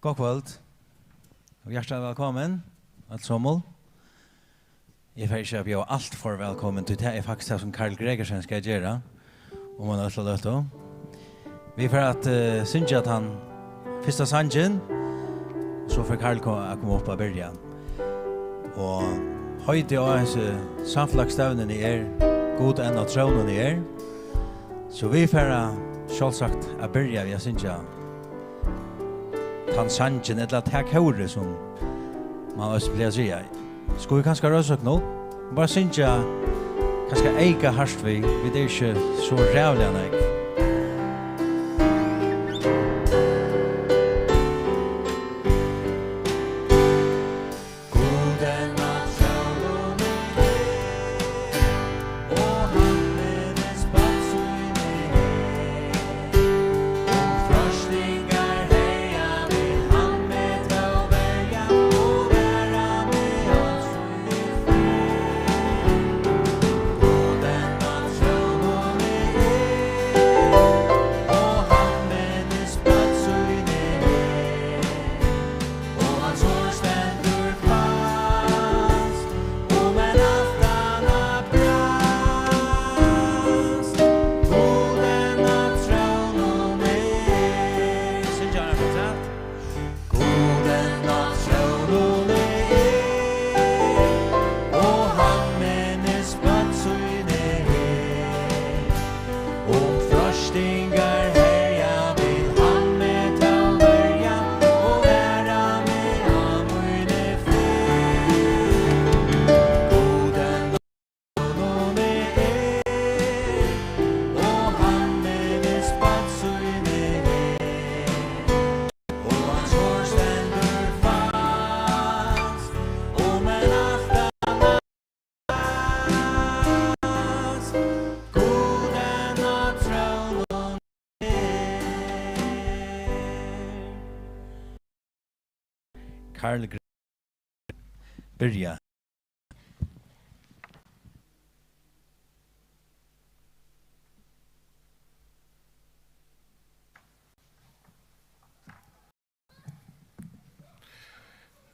God kvöld. Og hjertelig velkommen. Alt sommel. Jeg får ikke bjøre alt for velkommen til det faktisk det som Karl Gregersen skal gjøre. Om han har slått det. Vi får at synge at han første sangen, så får Karl komme opp og begynne. Og høyde og hans samflagsstøvnen god enn og trånen så vi får selvsagt å begynne ved å synge han sangen eller takk høyre som man også blir å si. Skal vi kanskje røsøk nå? Bare synge kanskje eika harstvi, vi er ikke så rævlig enn jeg. Karl börja.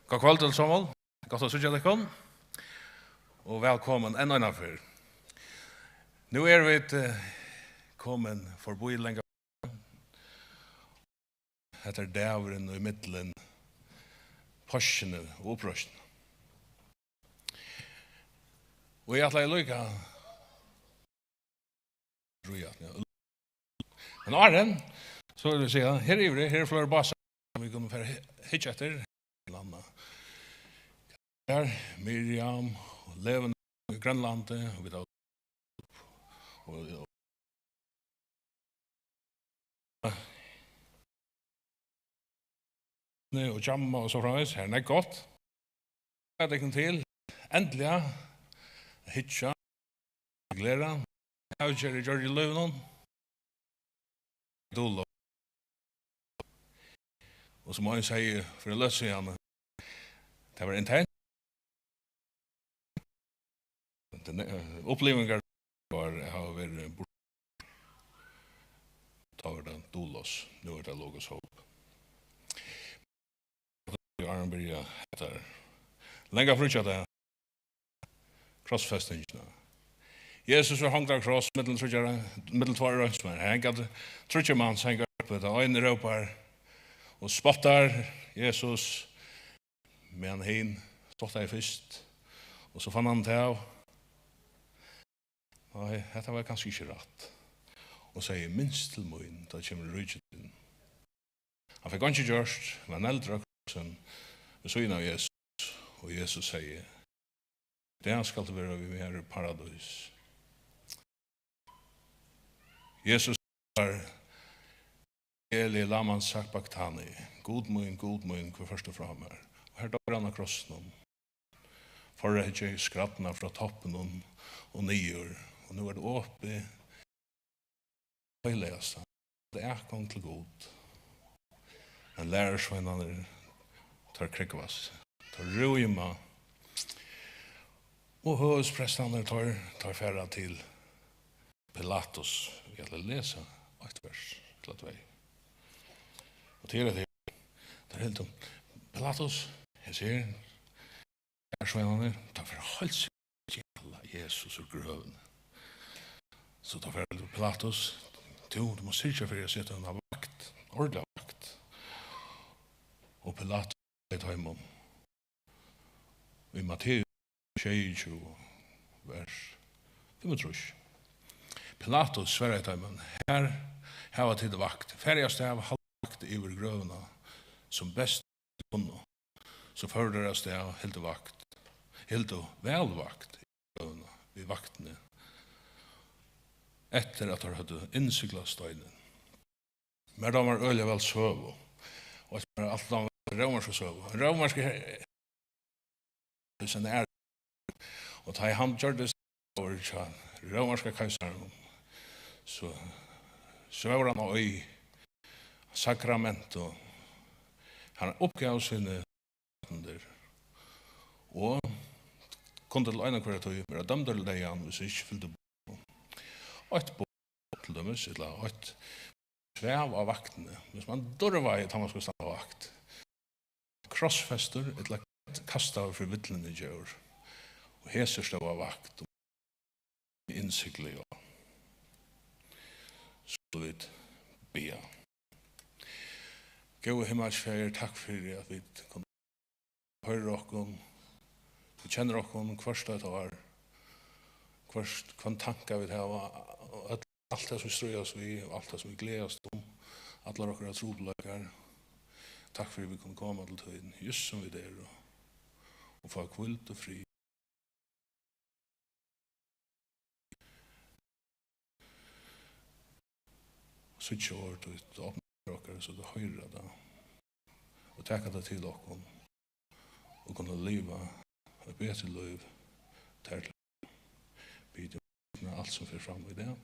God kveld til sommel. Godt å sutja dere. Og velkommen enda en for. Nå vi kommet forbi lenge. Etter dævren og i middelen Porsene og opprøsten. Og jeg atler lykka men Arjen, så vil jeg si, her flere baser vi kunne få hitje etter landa. Her, Miriam, og Leven i Grønlandet, og vi tar og jamma og så fremvis, her er godt. Jeg vet ikke til, endelig, hitja, glera, jeg har ikke gjort i løvnen, dolo. Og så må jeg si, for å løse igjen, det var intern. Opplevelser var, jeg har vært bort. Da var det dolos, nå det logos håp. Arne börja heter länga frutjade crossfestingna. Jesus var hangt av cross middel två rönsmän. Han gav trutjemans han går upp det en ropar och spottar Jesus men hin spottar I först och så fann han till och det var kanske inte rätt. Och säger minst till moin då kommer rutjet in. Han fick inte gjort men äldre vi så innan Jesus, og Jesus sier, det han skal være vi her I paradis. Jesus var Eli Laman Sakbaktani, god mun, hver første fra meg. Og her dør han av krossen om. Förra hade skrattarna från toppen och nyer. Och nu är det uppe höjligast. Det är gång till god. Men lärarsvännerna tar krigvas. Tar rujma. Och hövsprästarna tar färra till Pilatus. Jag vill läsa ett vers till att väg. Och till det är helt om Pilatus, jag ser lärarsvännerna tar för hålls Jesus ur gröven. Så tar färra till Pilatus. Du måste syrka för att sätta en vakt. Ordentlig vakt. Och Pilatus tar imom. I Matteus 22, vers 35. Pilatus sverre tar imom. Här var tid vakt. Färgast av halvvakt över grövna som bäst kunde. Så förderas det av helt vakt. Helt och välvakt i grövna. Vid vaktene. Efter att ha hade insiklat stöjnen. Men de var öliga väl söv. Och allt de var romerska söv. Romerska sen är och ta han gjorde över romerska kejsaren. Så var han i sakramento. Han uppgav sina där. Och kunde till ena kvar att vara dömd till det han hvis ikke fyllde ett båt till dömes, eller ett sväv av vaktene. Hvis man dörvar i att man ska stanna vakt. Krossfester, eller kasta av för vittlen i djur. Och heser stå av vakt. Och insiklig. Så vi be. Gå himmelsfärger, tack för att vi kan höra oss. Vi känner oss först att ha kvann tankar vi har allt det som vi ströjas vi och allt det som vi glädjas om alla våra trobladar. Tack för att vi kan komma till tiden just som vi där och få kvilt och fri. Så kört och öppna så det höjra det och tacka det till oss och kunna leva ett bättre liv till bidra med allt som för fram i det.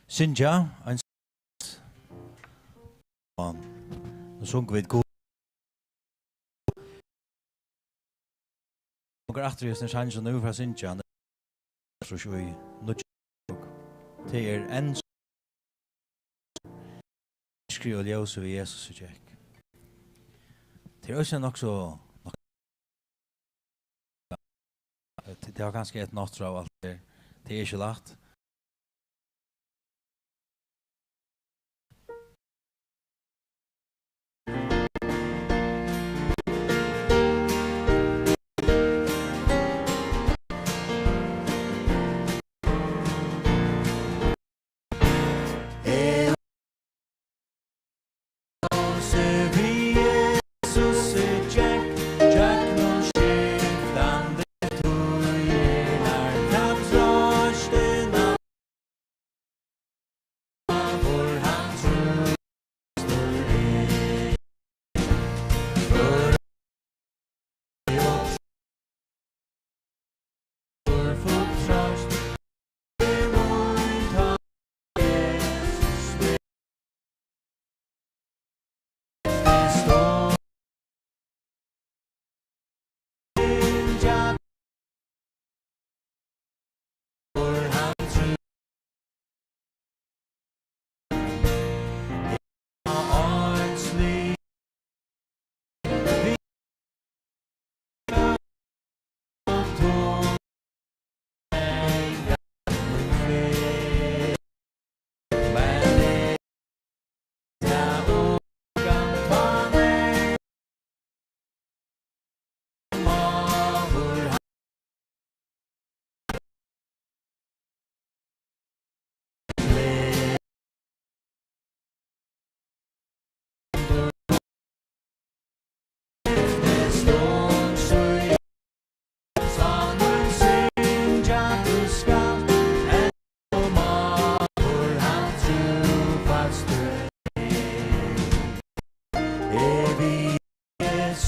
Sinja, en og sunk við god. Og aftur er sjans nu fra Sinja. Så sjøy nutch. Det er en skriver ljus ved Jesus og Jack. Det er også nok så det har ganske et natt av alt det. Det er ikke lagt. Skiftande tøyer, der kan trøsten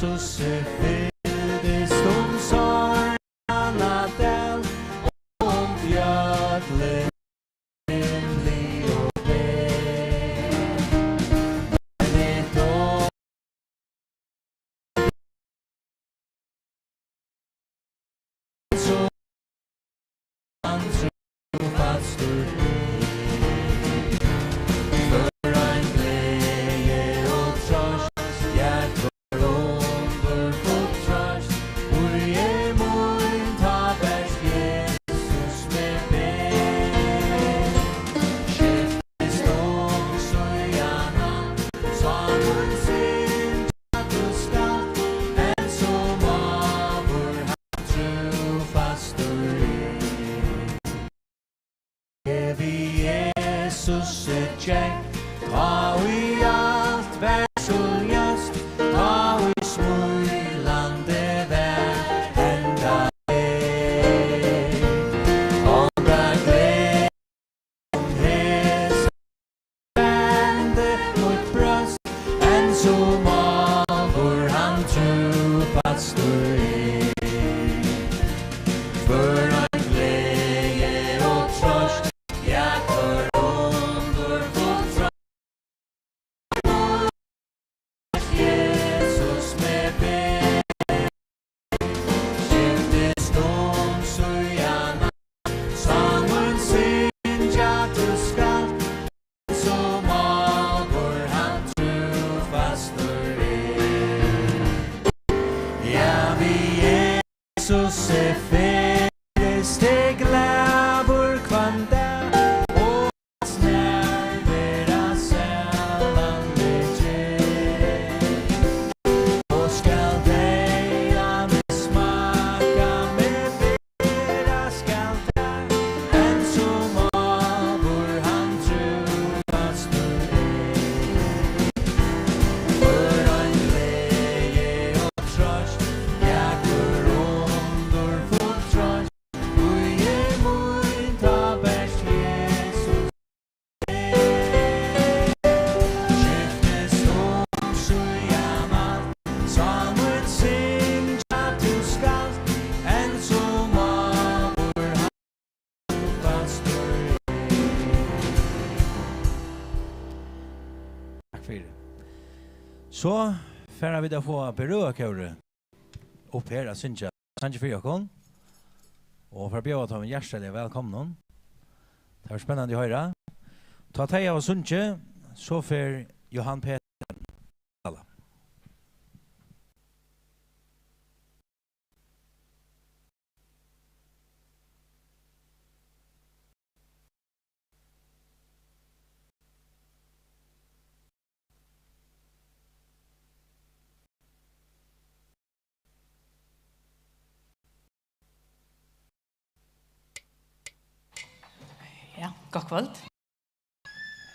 Jesus fylldes sorgarna del om bjödlen rimlig och väl. Men idag så han trofast står för en glädje och tröst hjärtat underfullt tröst och ge mun ta bärs Jesus med ben skiftes dom så gärna som en synd att du skall en som avur han trofast står vi Jesus ett check ta vi allt världsöljast ta vi smulande värld hända dig andra glädje vände mot bröst en som avur han trofast står för en glädje och tröst jag för underfullt tröst Jesus med ben skiftes dom så gärna sangen synja du skall som avur han trofast står ja vi Jesus är fädes till glädjor kvanta och hans närvara sällan beger och skall deja med smaka med bera skall där en som avur han trofast står för en glädje och tröst jag för underfullt tröst och ge mun ta bärs Jesus skiftes dom så gammalt som en synd att du skall en som avur han trofast står Tack för det. Så färra vi då få beröra kåre upp här, synja. Sanji för Jakon. Och för bjöd att ha en hjärtelig välkommen. Det var spännande att höra. Ta teja och sunche, så för Johan Peter. Alla. Ja, god kvöld.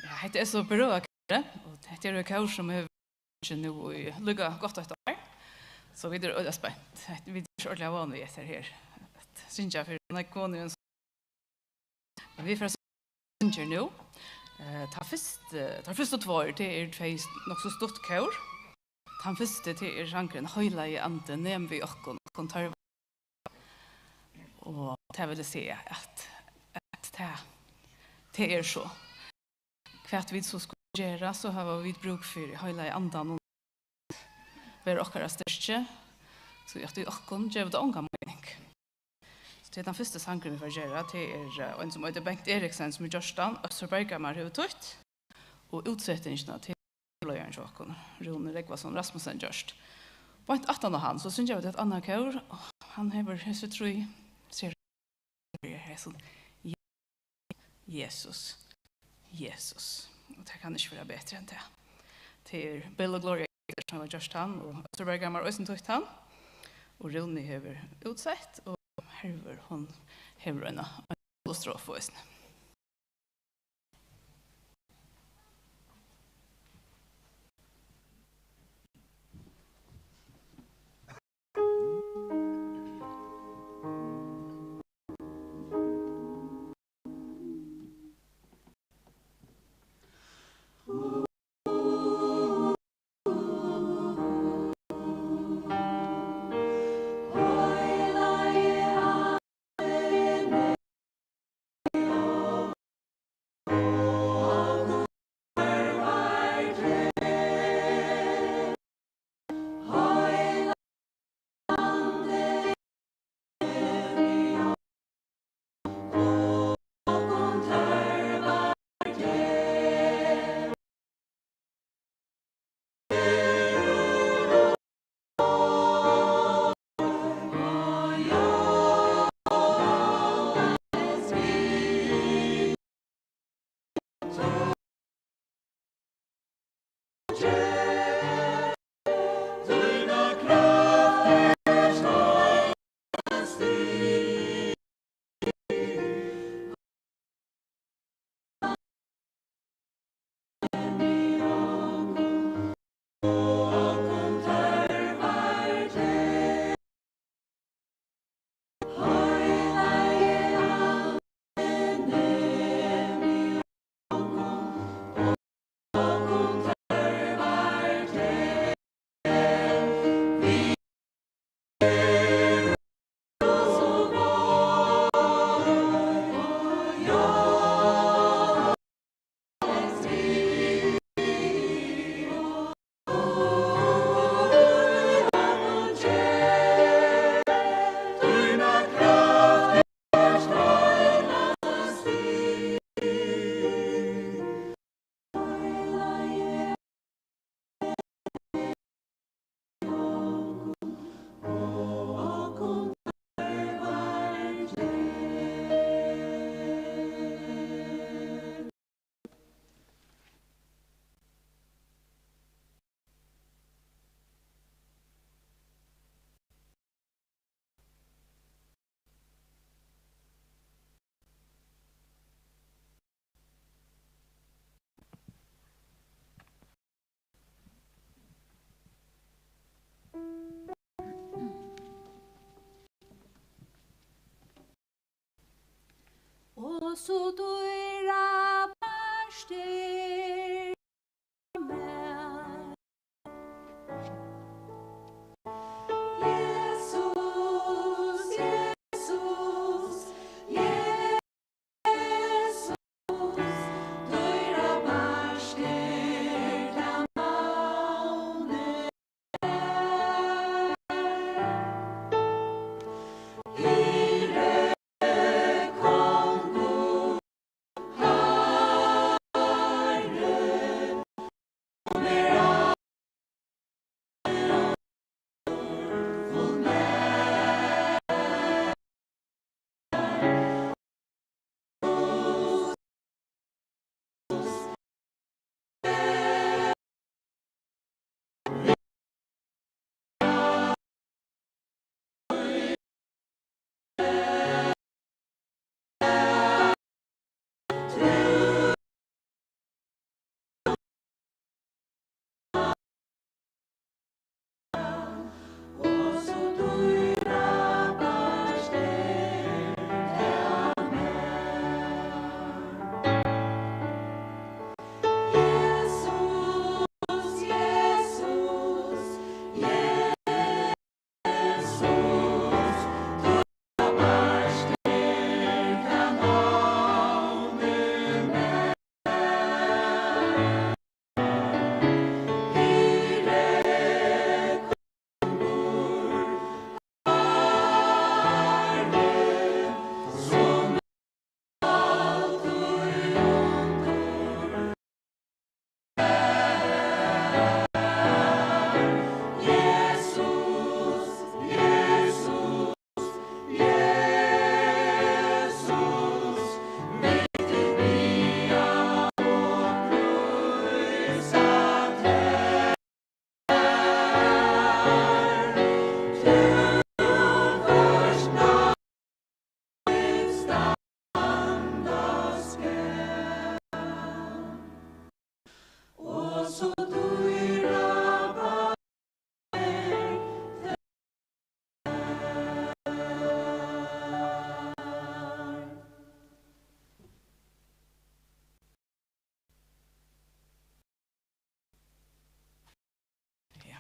Jeg heter så Berøa Kjøre, og det er kjør som har vært nå i lukka godt et år. Så vi er øyla spent. Vi er ikke ordentlig vanlig etter her. Synes jeg for en kone. Men vi får synge nå. Ta først og tvær til tvei nok så stort kjør. Ta første til sjankeren høyla i ande nem vi okkon tar. Og det vil jeg si at det er så. Kvart vi så skulle gjøre, så har vi bruk for høyla i andan og være okkara styrke, så at vi okkon gjør det ånga mening. Så det er den første sangren vi får gjøre, det er en som heter Bengt Eriksen, som i Gjørstan, Østerbergamar har tøtt, og utsettingene til løyeren til okkon, Rune Rekvason Rasmussen Gjørst. På et 18 av han, så synes jeg at det er et annet kjør, og han har så tror jeg, ser jeg sånn, Jesus, Jesus. Og det kan ikke være bedre enn det. Det er Bill og Gloria som har gjort han, og Østerbergamar også tøtt han. Og Rune har utsett, og Herver, hun har en strofe også. så dyra parster med. Jesus, Jesus, Jesus, dyra parster ta navnet.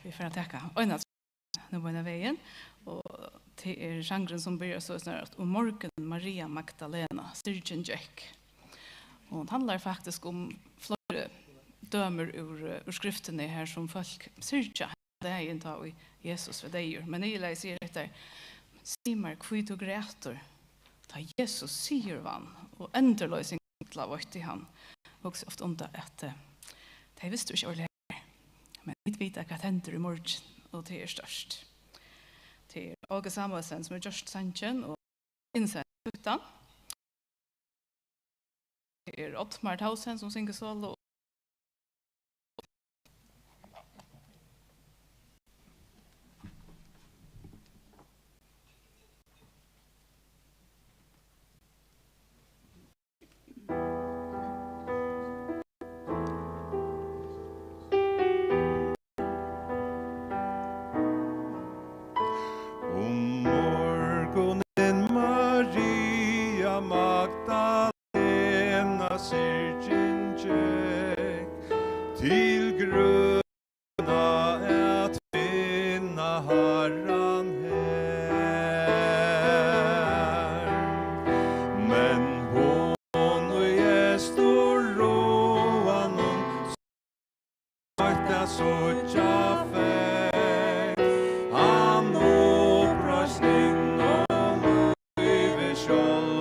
Vi får tacka öjnat nu på den vägen och till genren som börjar så snart om morgon Maria Magdalena Sirgen Jack. Och det handlar faktiskt om flera dömer ur skriften här som folk syrja. Det är inte av Jesus för dig. Men jag läser det där. Simar kvitt och grätor. Ta Jesus säger vann och ändrelösning till av till han. Också ofta om det att det visste inte ordentligt. Men vi vet att det händer i morgon och det är störst. Det är Åge Samuelsen som är just sanchen och insett utan. Det är Ottmar Tausen som synger solo. Magdalena Sirgen Jack till gröna att finna Herran här. Men hon och gäst och roan hon sakta så tjaffe han upprösning och livet självor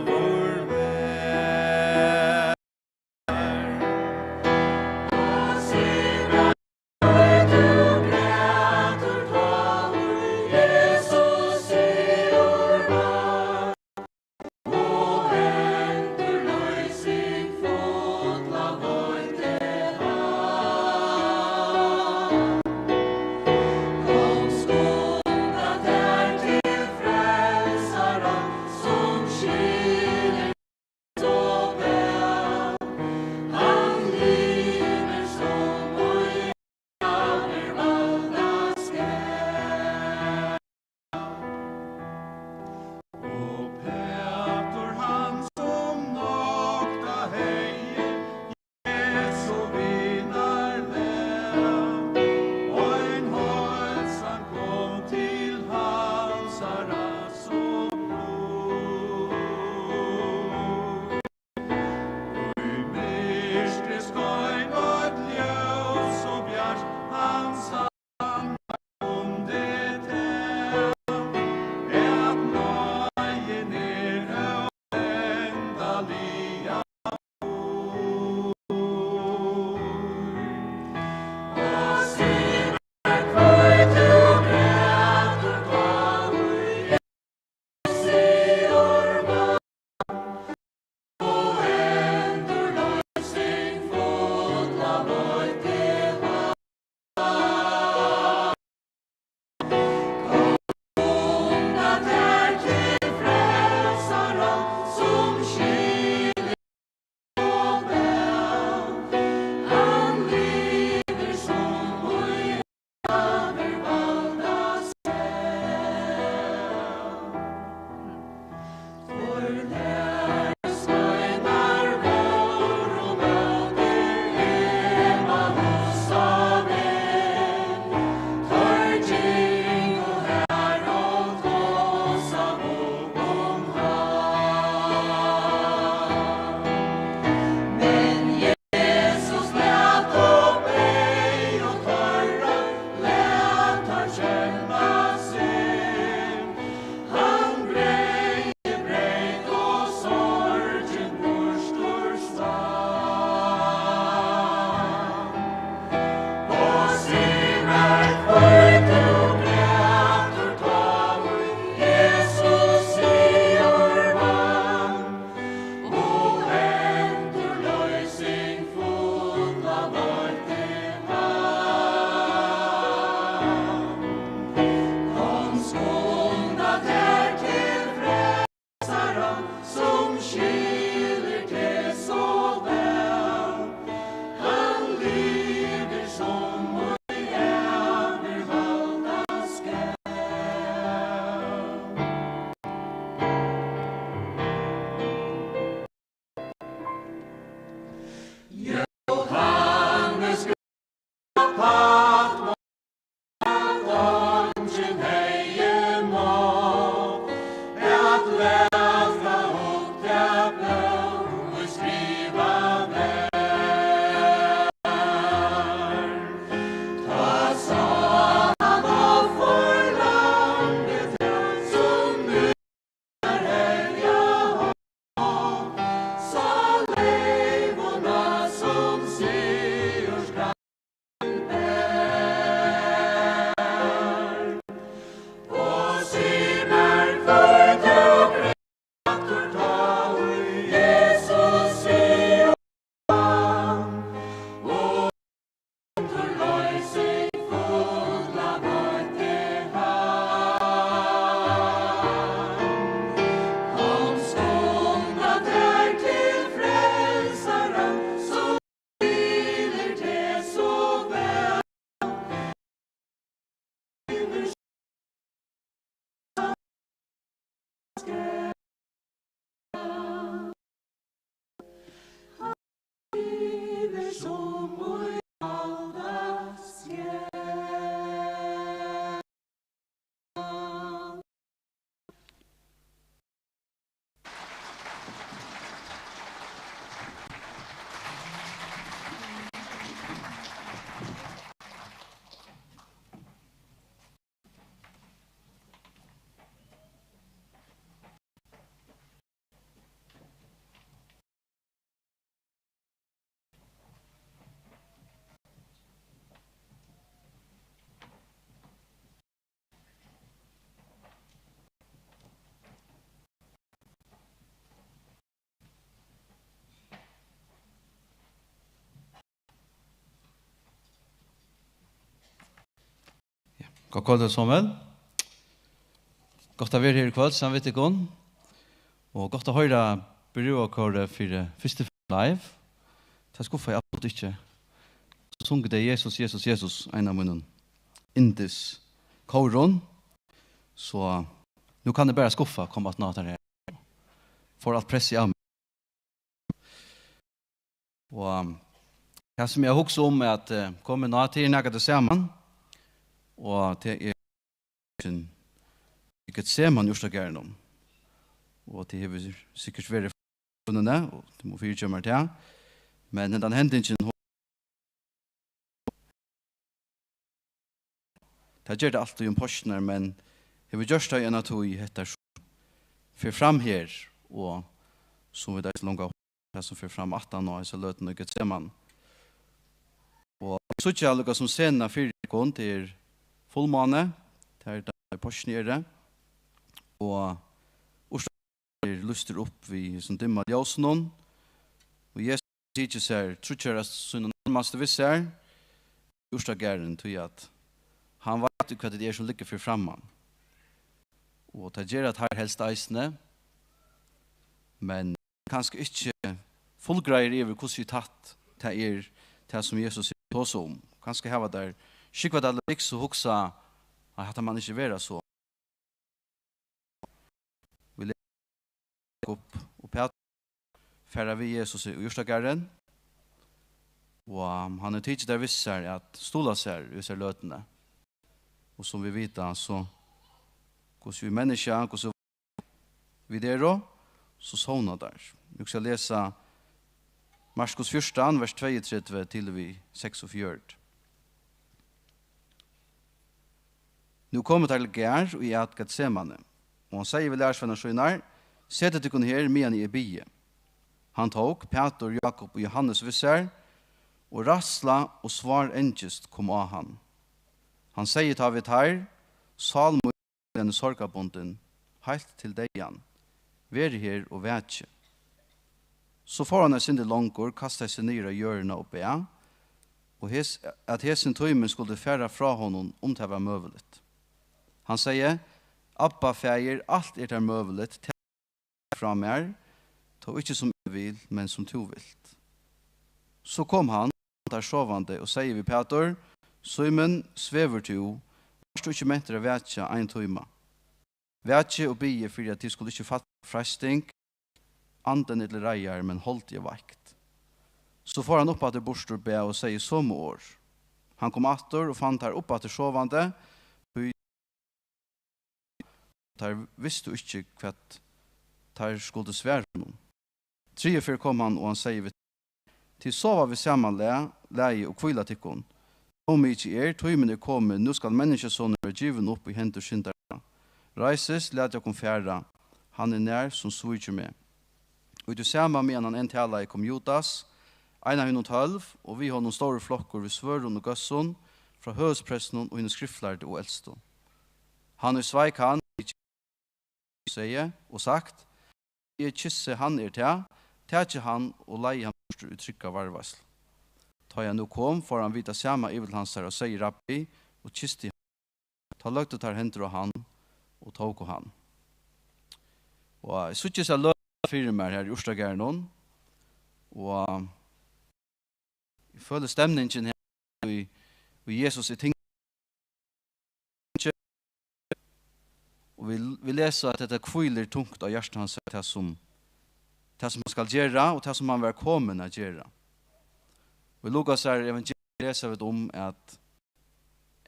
God kveld, Samuel. Godt å være her i kveld, sammen med dere. Og godt å høre berøvakåret for første live. Det skuffer jeg absolutt ikke. Så sunget det Jesus, Jesus, Jesus, en av munnen. Indis kåren. Så nu kan det bare skuffa komme at natt her. For alt press i av meg. Og det som jeg husker om er at komme natt til nægget det sammen. Og det ikke ser man just gjerne om. Og det har sikkert vært funnene, og det må fyrt kommer til. Men den hendingen det gjør det alltid om postene, men jeg vil gjøre det en av tog etter for fram her, og som vi da er langt opp, det som for fram 18 år, så løter noe ser man. Og så ikke alle som scener fyrkånd til fullmåne, det er der postene gjør det, og Orsaker lyster opp vi som dimmer ljøsene, og Jesus sier ikke seg, tror jeg sånn nærmeste visser, Orsakeren til at han vet hva det er som ligger for fremme. Og det gjør at her helst eisene, men kanskje ikke fullgreier over hvordan vi tatt det er det som Jesus sier på oss om. Kanskje her var der skikkva det alle riks og hoksa at man ikke være så. Vi leker opp og Peter færre vi Jesus i Orsakeren, og han er tidlig der visser at stola seg i seg løtene. Og som vi vet, så hvordan vi mennesker, hvordan vi der, så sånne der. Vi skal lese Marskos 1, vers 32 til vi 46. Nå kommer til Gær og i at Getsemane. Og han sier vi lærersvenner skjønner, sette til kun her med han i bie. Han tok Peter, Jakob og Johannes visser, og rassla og svar engest kom av han. Han sier til vi her, salmo i denne sorgabonden, helt til deg igjen. Vær her og vet ikke. Så får han sin langkår, kastet seg ned av hjørnet og be, og at hesen tøymen skulle fære fra honom om det var møvelet. Han sier, Abba fæger, alt er der møvelet, til fra meg, ta ikke som jeg vil, men som du vil. Så kom han, der sovande, og sier vi Peter, Simon svever to, varst du ikke mentere vetja ein tøyma. Vetja og bie for at de skulle ikke fatte frasting, anden eller reier, men holdt jeg vekt. Så får han opp at det bostor be og sier som år. Han kom atter og fant her opp at det sovande, der visste du ikke hva der skulle svære noen. 3 kom han og han sier til sova vi sammen leie og kvila tikkun. Om ikke tøymen kommet, nå skal menneskesånden være given opp i hendur syndere. Reises, let jeg kom færa, han nær som svurger med. Og du ser meg med han en tala kom Judas, 112, og vi har noen store flokker ved svøren og gøsson, fra høyspressen og henne skriftlærde og eldste. Han sveik han, sier og sagt, jeg kysse han til, tætje han og leie han bort uttrykka varvasl. Ta jeg nå kom, for han vita samme ivel hans her og sier rabbi, og kyste han. Ta løgte tar hender av han, og tog og han. Og jeg synes ikke jeg løg fire meg her i Orsakeren, og jeg føler stemningen her, og Jesus er ting. Og vi leser at dette kviler tungt av hjertet hans, det som han skal gjøre, og det som han vil komme å gjøre. Og i Lukas her evangeliet leser vi om at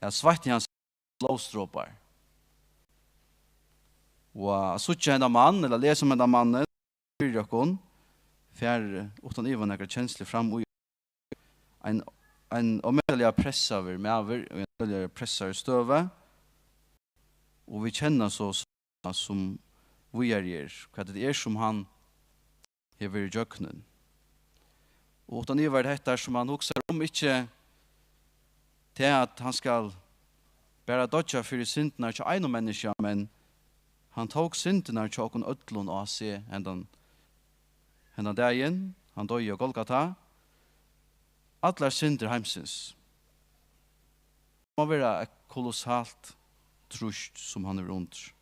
svart i hans blåstråpar. Og så ikke henne mann, eller leser om henne mannen, fyrjakon, fjerde, utan ivan ekkert kjenslig fram, og en omedelig pressa over maver, og en omedelig pressa i støve, og vi kjenner så som vi gjør, hva det som han hever i jøkkenen. Og utan i var dette som han hokser om ikke til at han skal bære dødja for syndene til en menneske, men han tok syndene til åkken ødlån og se hendan dagen, han døg i Golgata, alle synder heimsins. Det må være kolossalt trust som han er under.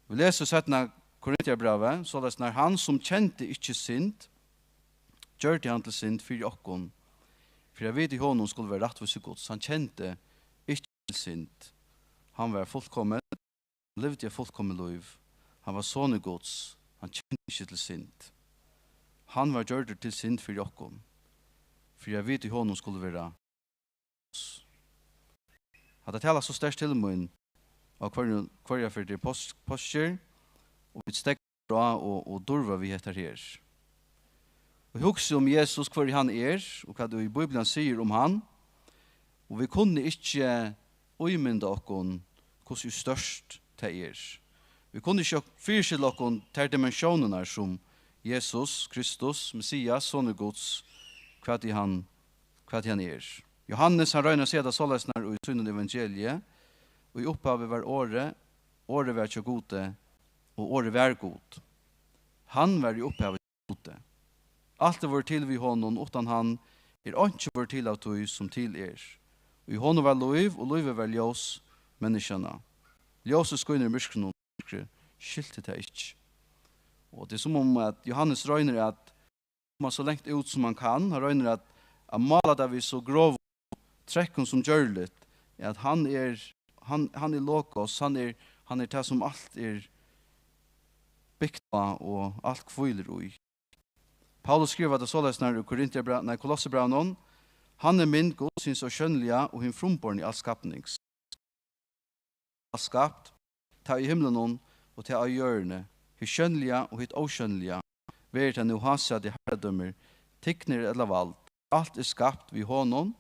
Vi leser 17 Korintiabrevet, så det når han som kjente ikke synd, gjør det han til synd for okkon, for jeg vet i honom skulle være rettvis og gods. Han kjente ikke til synd. Han var fullkommen, levde i fullkommen liv. Han var sånn i gods. Han kjente ikke til synd. Han var gjør det til synd for okkon, for jeg vet i honom skulle være gods. Hadde tala så sterkt til min, og hver jeg for det postkjer, og vi stekker bra og durva vi heter her. Vi husker om Jesus, hver han og hva det i Bibelen sier om han, og vi kunne ikke uimynda okkon hvordan størst det Vi kunne ikke fyrskille okkon til dimensjonene som Jesus, Kristus, Messias, Sonne Gods, hva han Johannes han røyner seg at sålesner og i synden evangeliet, og i opphavet var året var ikke gode, og året var god. Han var i opphavet gode. Alt var til vi honom, utan han ikke var til av tog som til Og i honom var liv, og livet var ljós menneskene. Ljóset skøyner myskren og myskren, skilte det ikke. Og det er som om at Johannes røyner at man så lengt ut som man kan, han røyner at mala det vi så grov trekken som gjør litt, at han er lokos, han er det som alt bygd av og alt kviler i. Paulus skriver at det såleis når Kolossebraunen, han er min godsins og skjønnelige og hin frumborn i all skapnings. Alt skapt, ta i himmelen og ta i hjørne, hitt skjønnelige og hitt oskjønnelige, ved at han uhasa de herredømmer, tikkner eller vald. Alt skapt vi honom,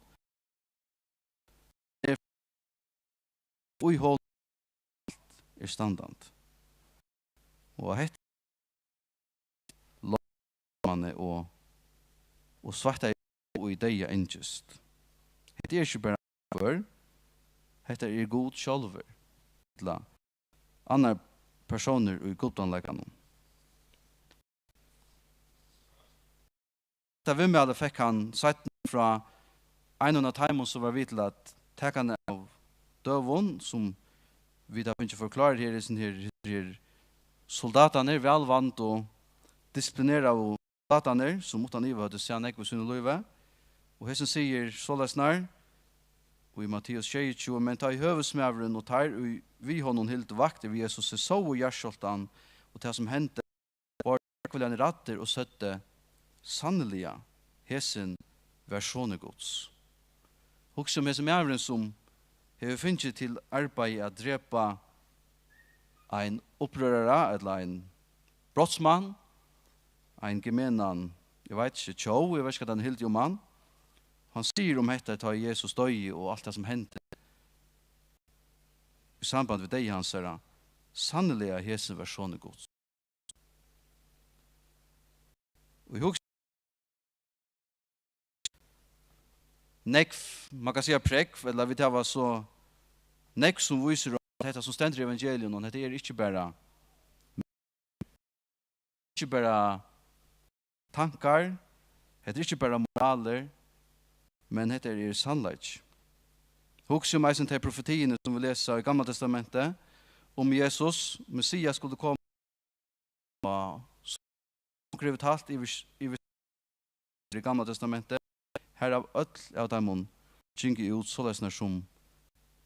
og i honom alt standant. Og hett lovmanne og svarta og i deia engest. Hett ikke bare for, hett god sjálver, til andre personer og i godanleggene. Da vi med alle fikk han sagt fra en av timen som var vidt til at tekene av døvun, som vi da ikke forklarer her i sin her soldatene, velvant og disiplinere av soldatene, som utan iva hadde sett ikke ved sin løyve. Og hessen sier såleis nær, og i Matteus 22, men ta i høvesmævren og tar vi honom helt vakter ved Jesus så og gjerskjoltan, og det som hendte var kvelden ratter og søtte sanneliga hessen versjonen gods. Også med som er som har finnet til arbeid at drepa en opprørere eller en brottsmann, en gemenan, jeg vet ikke, jeg vet ikke hva den helt om han. Han sier om dette ta Jesus døy og alt det som hendte i samband med deg, han sier sannelig er hessen versjonen gods. Og jeg husker nekv, man kan si prekv, eller vi tar så nekv som viser at dette som stender i evangeliet, og dette er ikke bare tankar, dette er ikke bare moraler, men dette er sannleik. Husk meg som til profetiene som vi leser i Gamla testamentet, om Jesus, Messias skulle komme, og så krevet halt i Gamla testamentet, her av öll av dem gynge ut såleisner som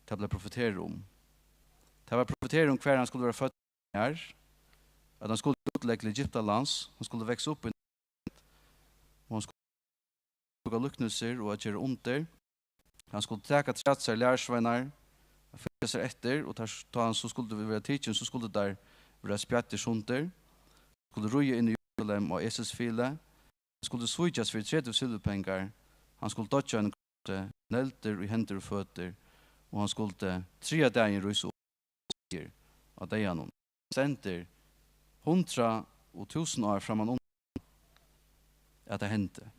det ble profeteret om. Det var profeteret om hver han skulle være født her, at han skulle utlegge Egyptalands, han skulle vekse opp i og han skulle bruke luknelser og gjøre under. Han skulle teka tratser lærersveinar, fylke seg etter, og da han så skulle være tidsen, så skulle der være spjatter under. Han skulle ruje inn i Jerusalem og Esesfile. Han skulle svitjas for 30 silverpengar. Han skulle dodja en korte, nelter i hender og føtter, og han skulle 3 dagen ruse opp av deianon. Senter 100 og 1000 år framan at det hendte.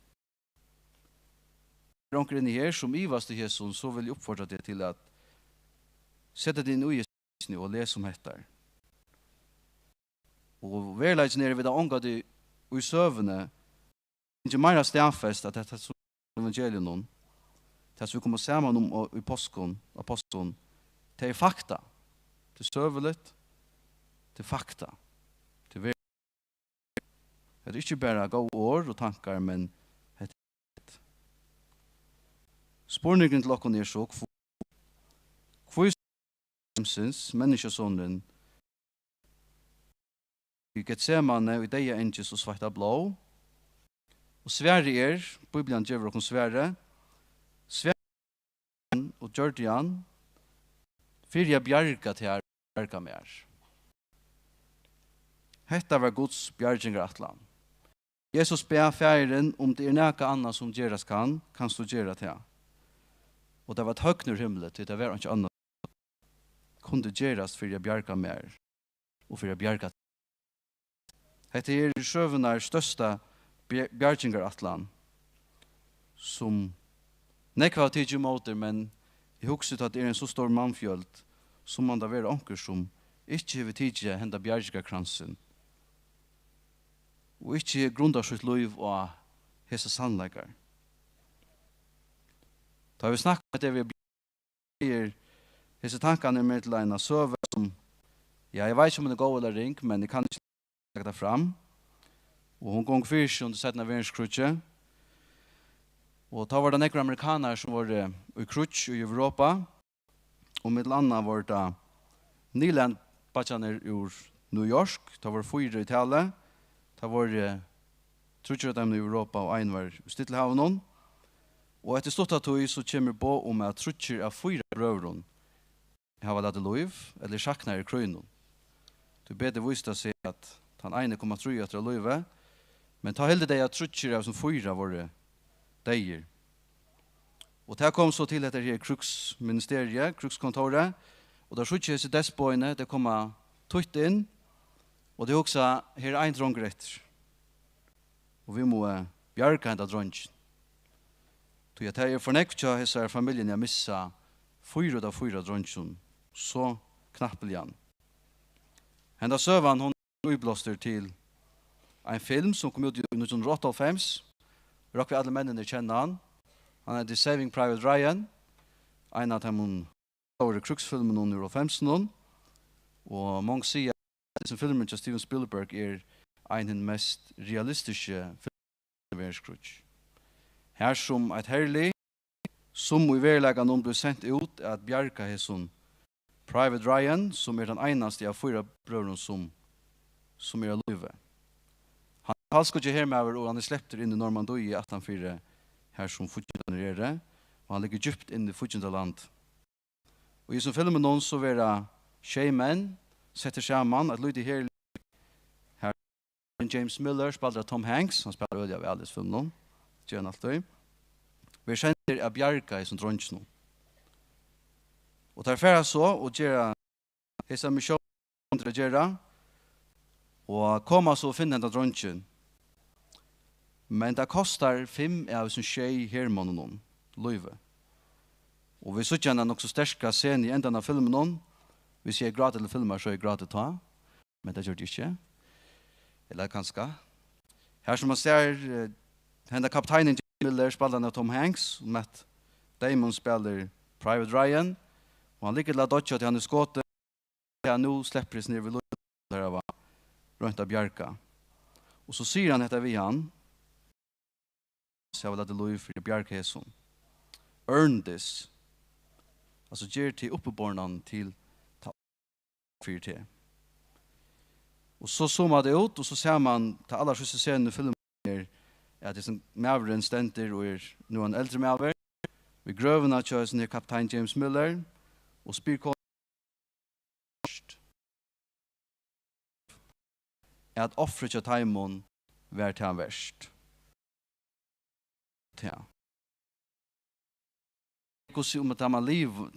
Ronker inn i her som ivast i Jesus, så vil jeg oppfordre deg til at sette deg inn i Jesus og lese om dette. Og verleidsen er ved å ånga det i søvende, ikke mer stedfest at dette er evangeliet noen, til at vi kommer sammen om i påsken, apostelen, det er fakta. till söveligt, till fakta, till ver. Det är inte bara gå år och tankar, men det är spårningen till oss är så, hvor syns människosonen vi kan se man i det engels och svarta blå. Och Sverige Bibeln ger oss Sverige. Sverige och Jordan för jag bjarga till bjarga mer. Hetta var Guds bjargingatlan. Jesus ber färden om det är näka annat som geras kan du göra det. Och det var ett högnur himlet, det var inte annat kunde geras för jag bjarga mer och för jag bjarga. Hetta är sjøvenar största bjargingaratlan som nekva tid motor, men jeg husker at det er en så stor mannfjöld som man da være anker som ikke har tid henda bjargingakransen og ikke grunda sitt liv og hese sannleikar. Da vi snakket om det vi blir hese tankene med til en søve som jeg vet ikke om det går eller ring, men jeg kan ikke legge det fram. Og hun gong fyrst under setten av verdenskrutje. Og da var det nekker amerikaner som var i krutj i Europa. Og med landa var det Nyland patjaner ur New York. Da var 4 i tale. Da var trutjer av dem i Europa og ein var i Stittelhavnen. Og etter stått av tog så kommer på om at trutjer av 4 brøvron har latt lov eller sjaknar i krøynen. Du bedre viste seg at han ene kommer tro etter løyve. Men ta heldig det at trutjer av som 4 var deir. Og det kom så til etter her kruksministeriet, krukskontoret, og da trutjer seg dessbøyene, det kom tøyt inn, og det er også her ein dronger etter. Og vi må bjarga enda drongen. Så jeg tar fornekt til hese familien jeg missa 4 av 4 drongen, så knappelig han. Henda søvan hon utblåster til en film som kom ut i 1998. Råk vi alle mennene kjenner han. Han er The Saving Private Ryan. En av dem store kruksfilmen under 15. Og mange sier at disse filmen til Steven Spielberg er en av den mest realistiske filmen i krutsk. Her som et herlig, som i verleggen noen ble sendt ut, er at Bjarka er som Private Ryan, som er den eneste av 4 brødren som er løyve. Han skal ikke her med over, og han er slept inn i Normandie 1804, her som fortjentene er det, og han ligger djupt inn i fortjentene land. Og i som filmen noen så vil det tjejmenn, setter sammen, at lydig her James Miller spiller Tom Hanks, han spiller øde av alles film noen, gjør han alltid. Vi kjenner av Bjarka i som dronjen noen. Og tar færre så, og gjør hese misjon til å gjøre, og kommer så og finner denne dronjen. Men det kostar 5 av sin tjej hermannen noen, løyve. Og vi så kjenner nok så sterska scenen i enden av filmen noen. Hvis jeg er gratis til filmer, så er jeg gratis ta. Men det gjør det ikke. Eller kanskje. Her som man ser, henne kapteinen Miller spiller Tom Hanks, og Matt Damon spiller Private Ryan. Og han ligger til å dodge til han i skåte. Ja, nå slipper det ned ved løyve der av rundt av Bjarka. Og så sier han etter vi han, så jeg vil lade lov for Bjarka Hesson. Earn this. Altså gjør til oppebornan til ta for til. Og så zoomar det ut, og så ser man til alla siste scener i filmen at det er maveren stenter og er nå en eldre maver. Vi grøvene kjøres ned kaptein James Miller og spyr at offret til taimon vær til han verst. Ja. Hvordan om at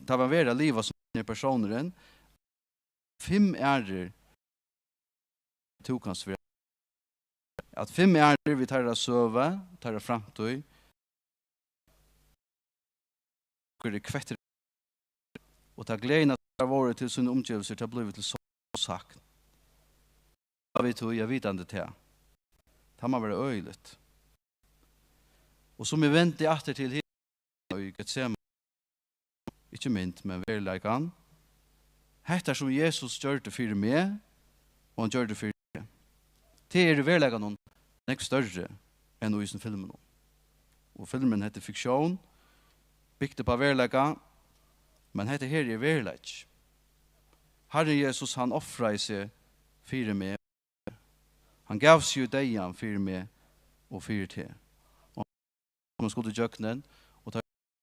det var vera livet som er personeren, 5 ærer tokans vi at 5 ærer vi tar å søve, tar å framtøy, hvor det kvetter og tar gleden at det har vært til sånne omgivelser til å bli til så sagt. Vi tog jag vidande till. Det må være øyligt. Og som vi venter etter til her, og jeg kan se meg, ikke mint, men verleikan, hetta som Jesus gjør det for meg, og han gjør det for deg. Det er i verleggen noen nek større enn i sin filmen. Og filmen heter fiksjon, bygd på verleggen, men heter her er verlegg. Herren Jesus, han offrer seg for meg. Han gav seg jo deian for meg og for til. Og han skulle til jøkkenen, og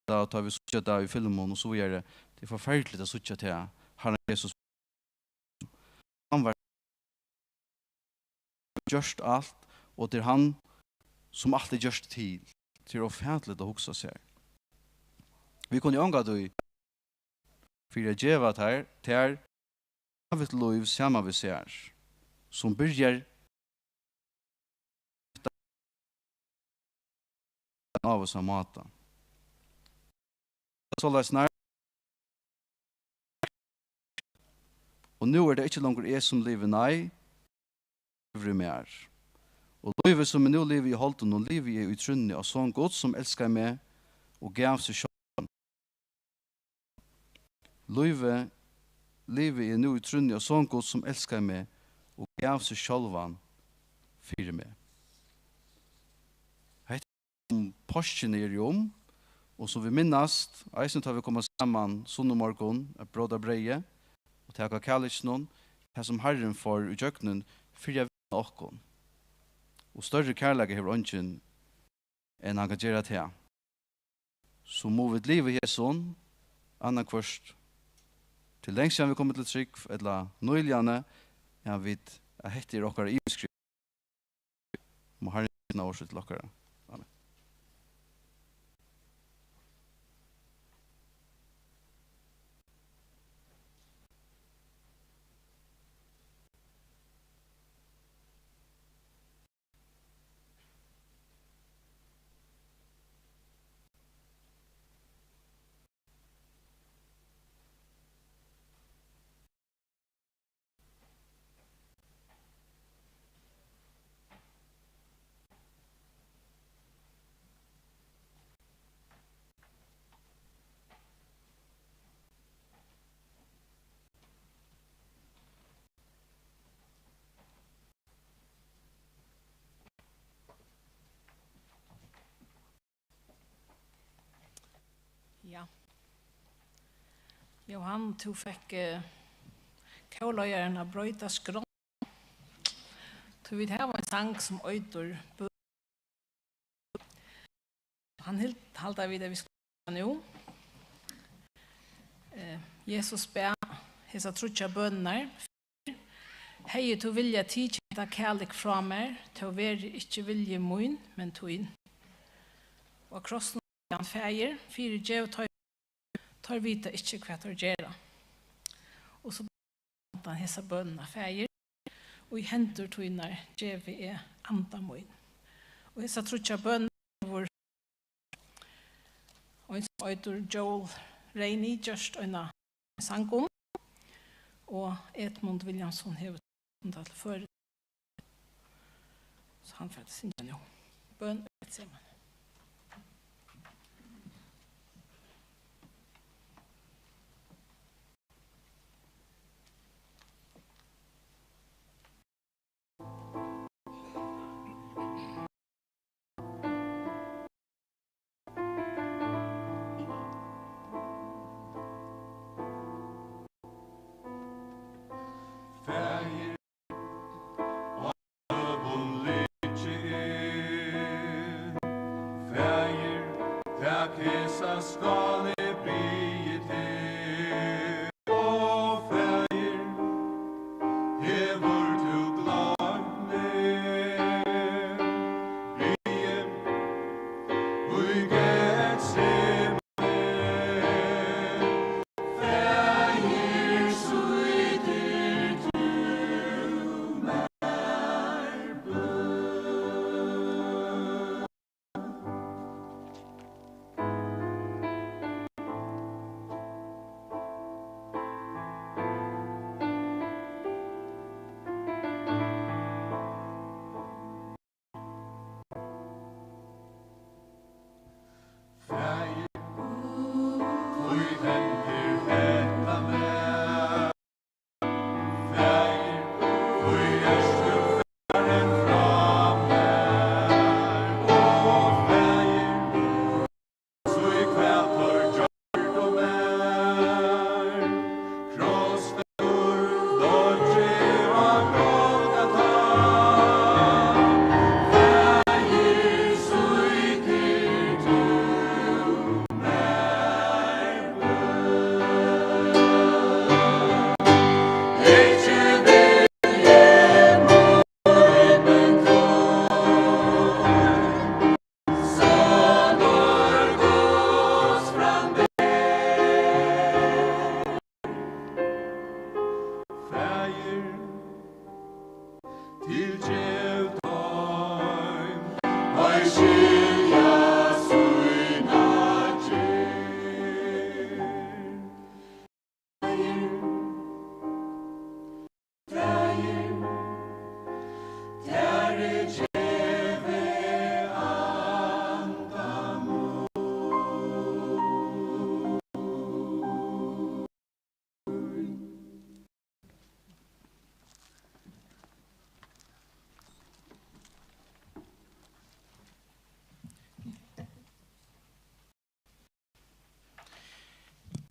da tar vi suttje da i filmen, og så gjør det. Det er forferdelig å suttje til Herren Jesus. Han var gjørst alt, og det er han som alltid gjørst til. Det er offentlig å huske seg. Vi kunne jo angå det for jeg gjør at her, til av et liv sammen vi ser, som begynner av oss av maten. Så la oss nær. Og nå er det ikke langer jeg som lever nei, lever mer. Og livet som jeg nå lever i holden, og lever jeg i trunnet av sånn godt som elsker meg, og gav seg sjøen. Livet lever jeg nå i trunnet av sånn godt som elsker meg, og gav seg sjølvan for meg. Påskjene er jo og som vi minnast, eisen tar vi komma sammen sunnemorgon, et bråd av breie, og teka kærlighetsnån, det som Herren får i jøkkenen, fyrir jeg vinner okkon. Og større kærlighet hever ånden enn han kan gjøre til. Så må vi livet i sånn, annan kvørst, til lengst siden vi kommer til trygg, eller nøyljane, jeg vet, jeg heter okkara i beskrift, må Herren vinner årsett til okkara. Ja. Johan, du fikk kåløyeren av brøyta skrån. Du vet, her var en sang som øyder han halta vid det vi skulle nå. Jesus ber hesa trutja bønner. Hei, du vilja tidkjenta kærlik fra meg, til å være ikke vilje mun, men tuin. Og krossen han feier, fire djev tar vita ikke hva tar gjøre. Og så han hesa bønna feier, og i hendur tuinar djev er andamoin. Og hesa trutja bønna hvor og en som øyder Joel Reini just øyna sangom, og Edmund Williamson hever til før. Så han får synge nå. Bøn, ser man.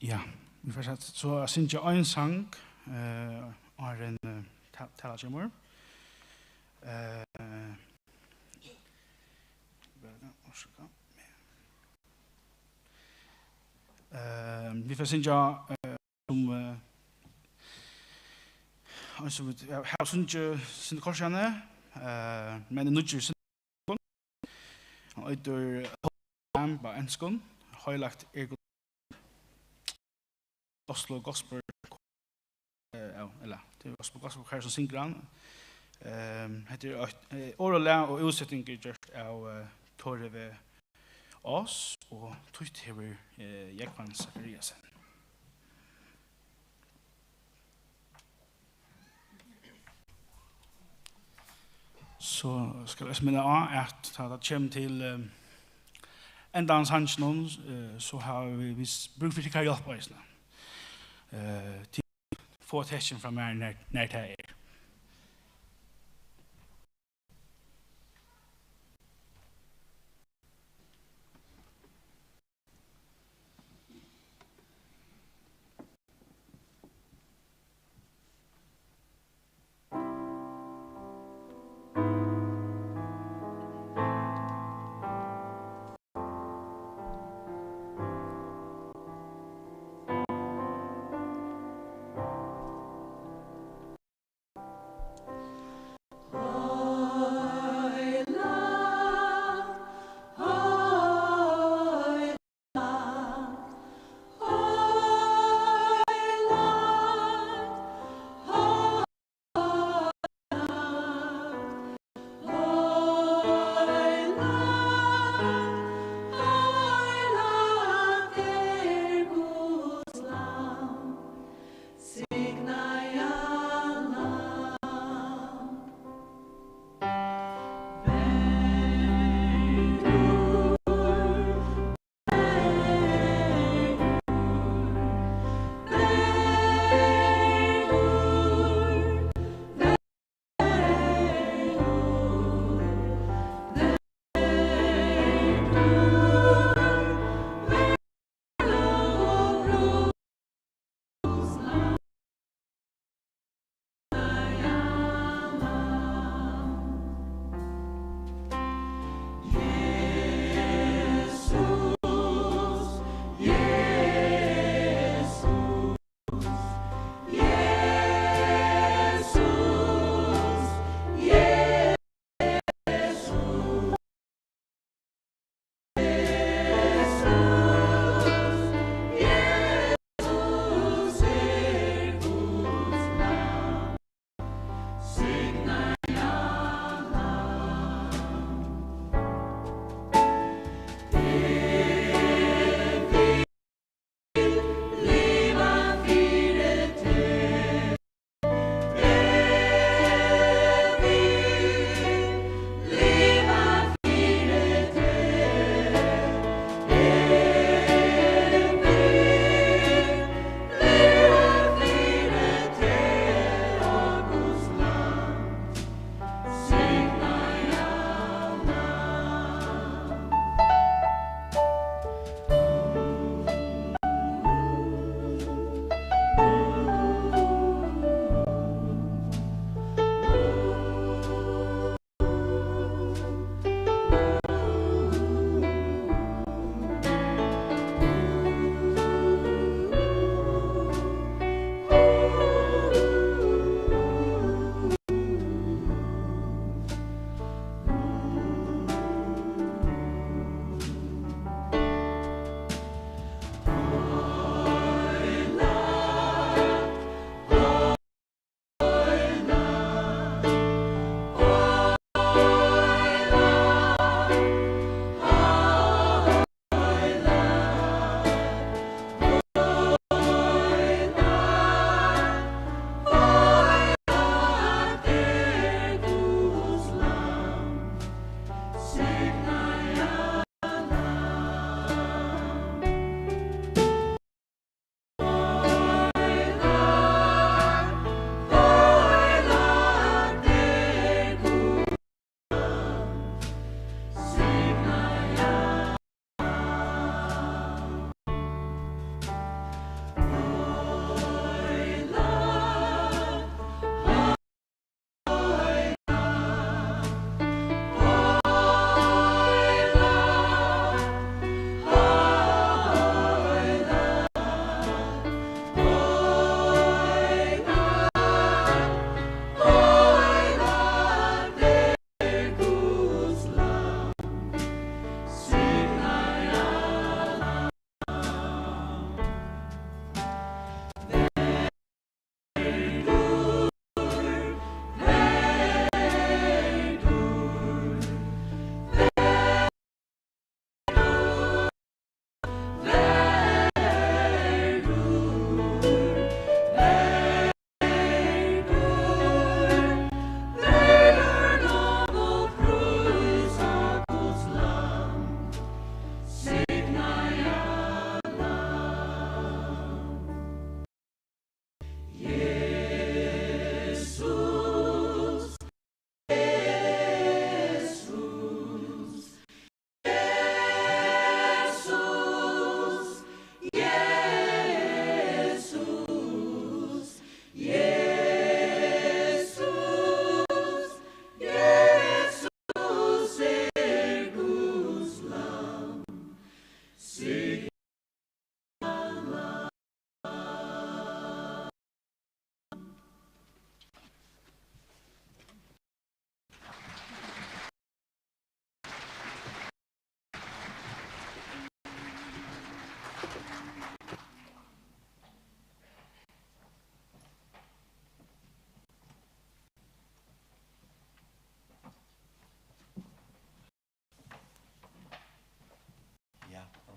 Ja, vi får sett så jeg synes jeg en sang har en talatjemmer. Vi får synes jeg som har synes jeg sin korsjane, men det nødger sin han øyder hånd på enskånd, høylagt Oslo Gospel eller det Oslo Gospel Choir som synger han. Heter Orla og utsetting gjort av Tore ved oss og tøyt hever Jekvann Sakariasen. Så skal jeg minne av at da det kommer til endans hansjon, så har vi bruk for til hva hjelp av til få attention fra meg når det er.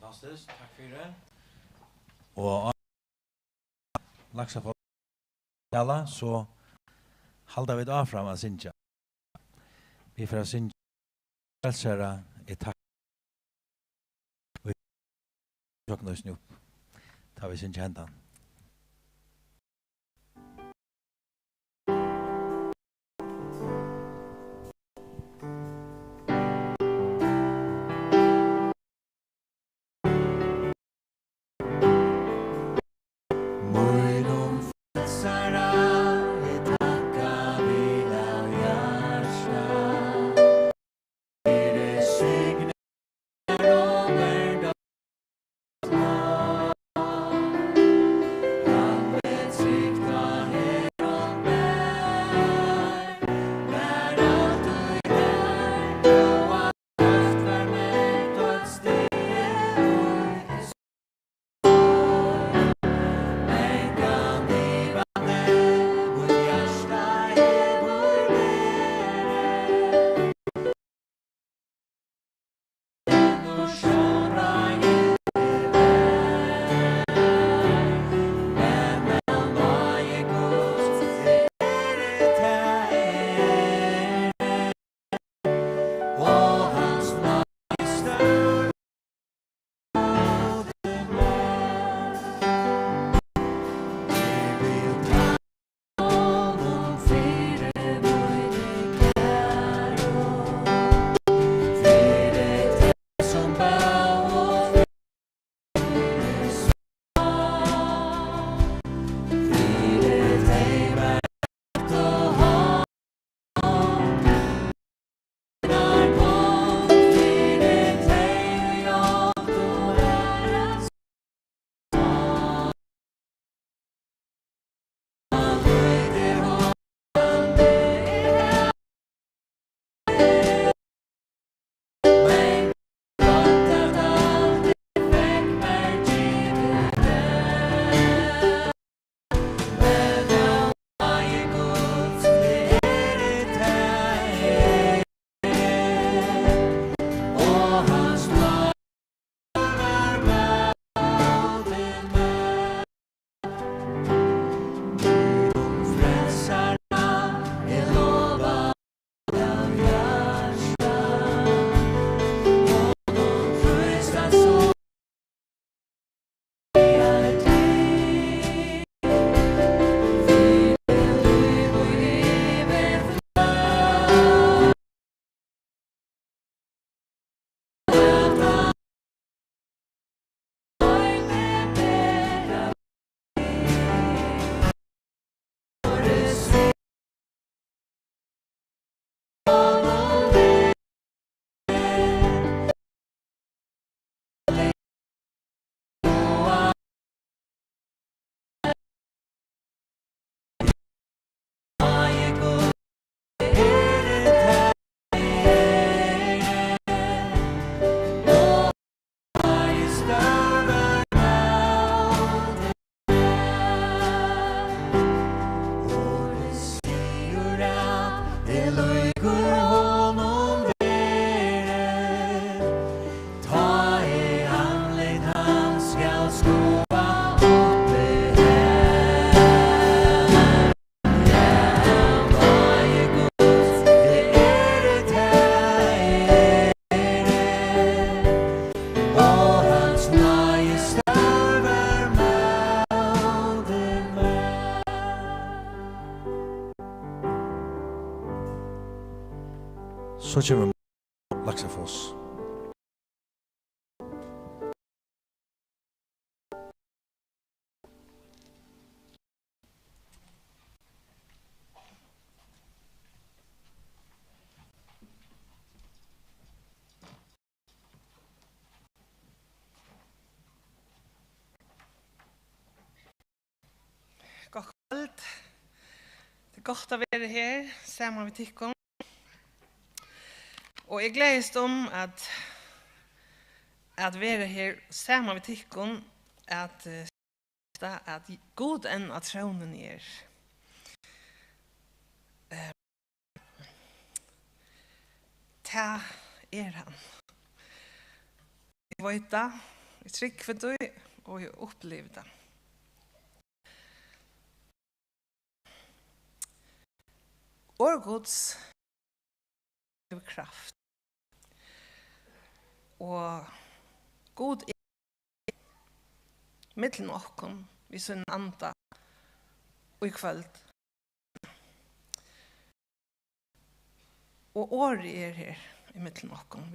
Fantastiskt, tack för det. Och laxa på alla så halda vi det av fram att synja. Vi får synja frälsare är tack. Och jag kan nu upp. Tar vi synja händan. Så kommer Laxafoss. God kveld. Det er godt å være her, sammen med tikkene. Og jeg gledes om at være her sammen med tikkene, at god enn at tronen er. Ta han. Jeg vet da, Jeg trykker for det, og jeg opplever det. Årgods har kraft. Og god er mittlen okkom, vi sin anda, og i kveld. Og året er her i mittlen okkom.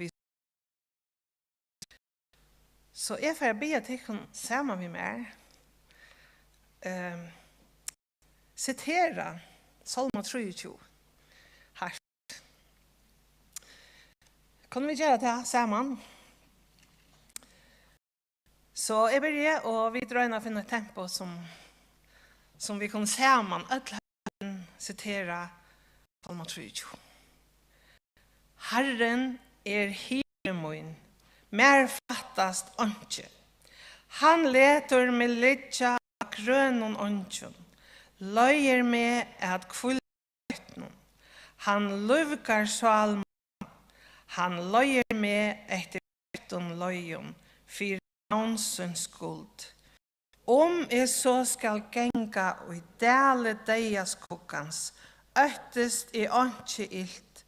Så jeg får be at jeg kan sammen med meg sitere Salma 23 her. Kan vi gjøre det sammen? Så jeg begynner, og vi drøyner å finne et tempo som vi kan sammen sitere Salma 23. Herren er hirmoin, mer fattast åndsje. Han leter med lidja grønnen åndsjen, løyer med at kvulløytnen. Han luvgar svalm, han løyer med etter løyen, for navnsens skuld. Om jeg så skal genga og i dele deias kukkans, øttest i åndsje ilt,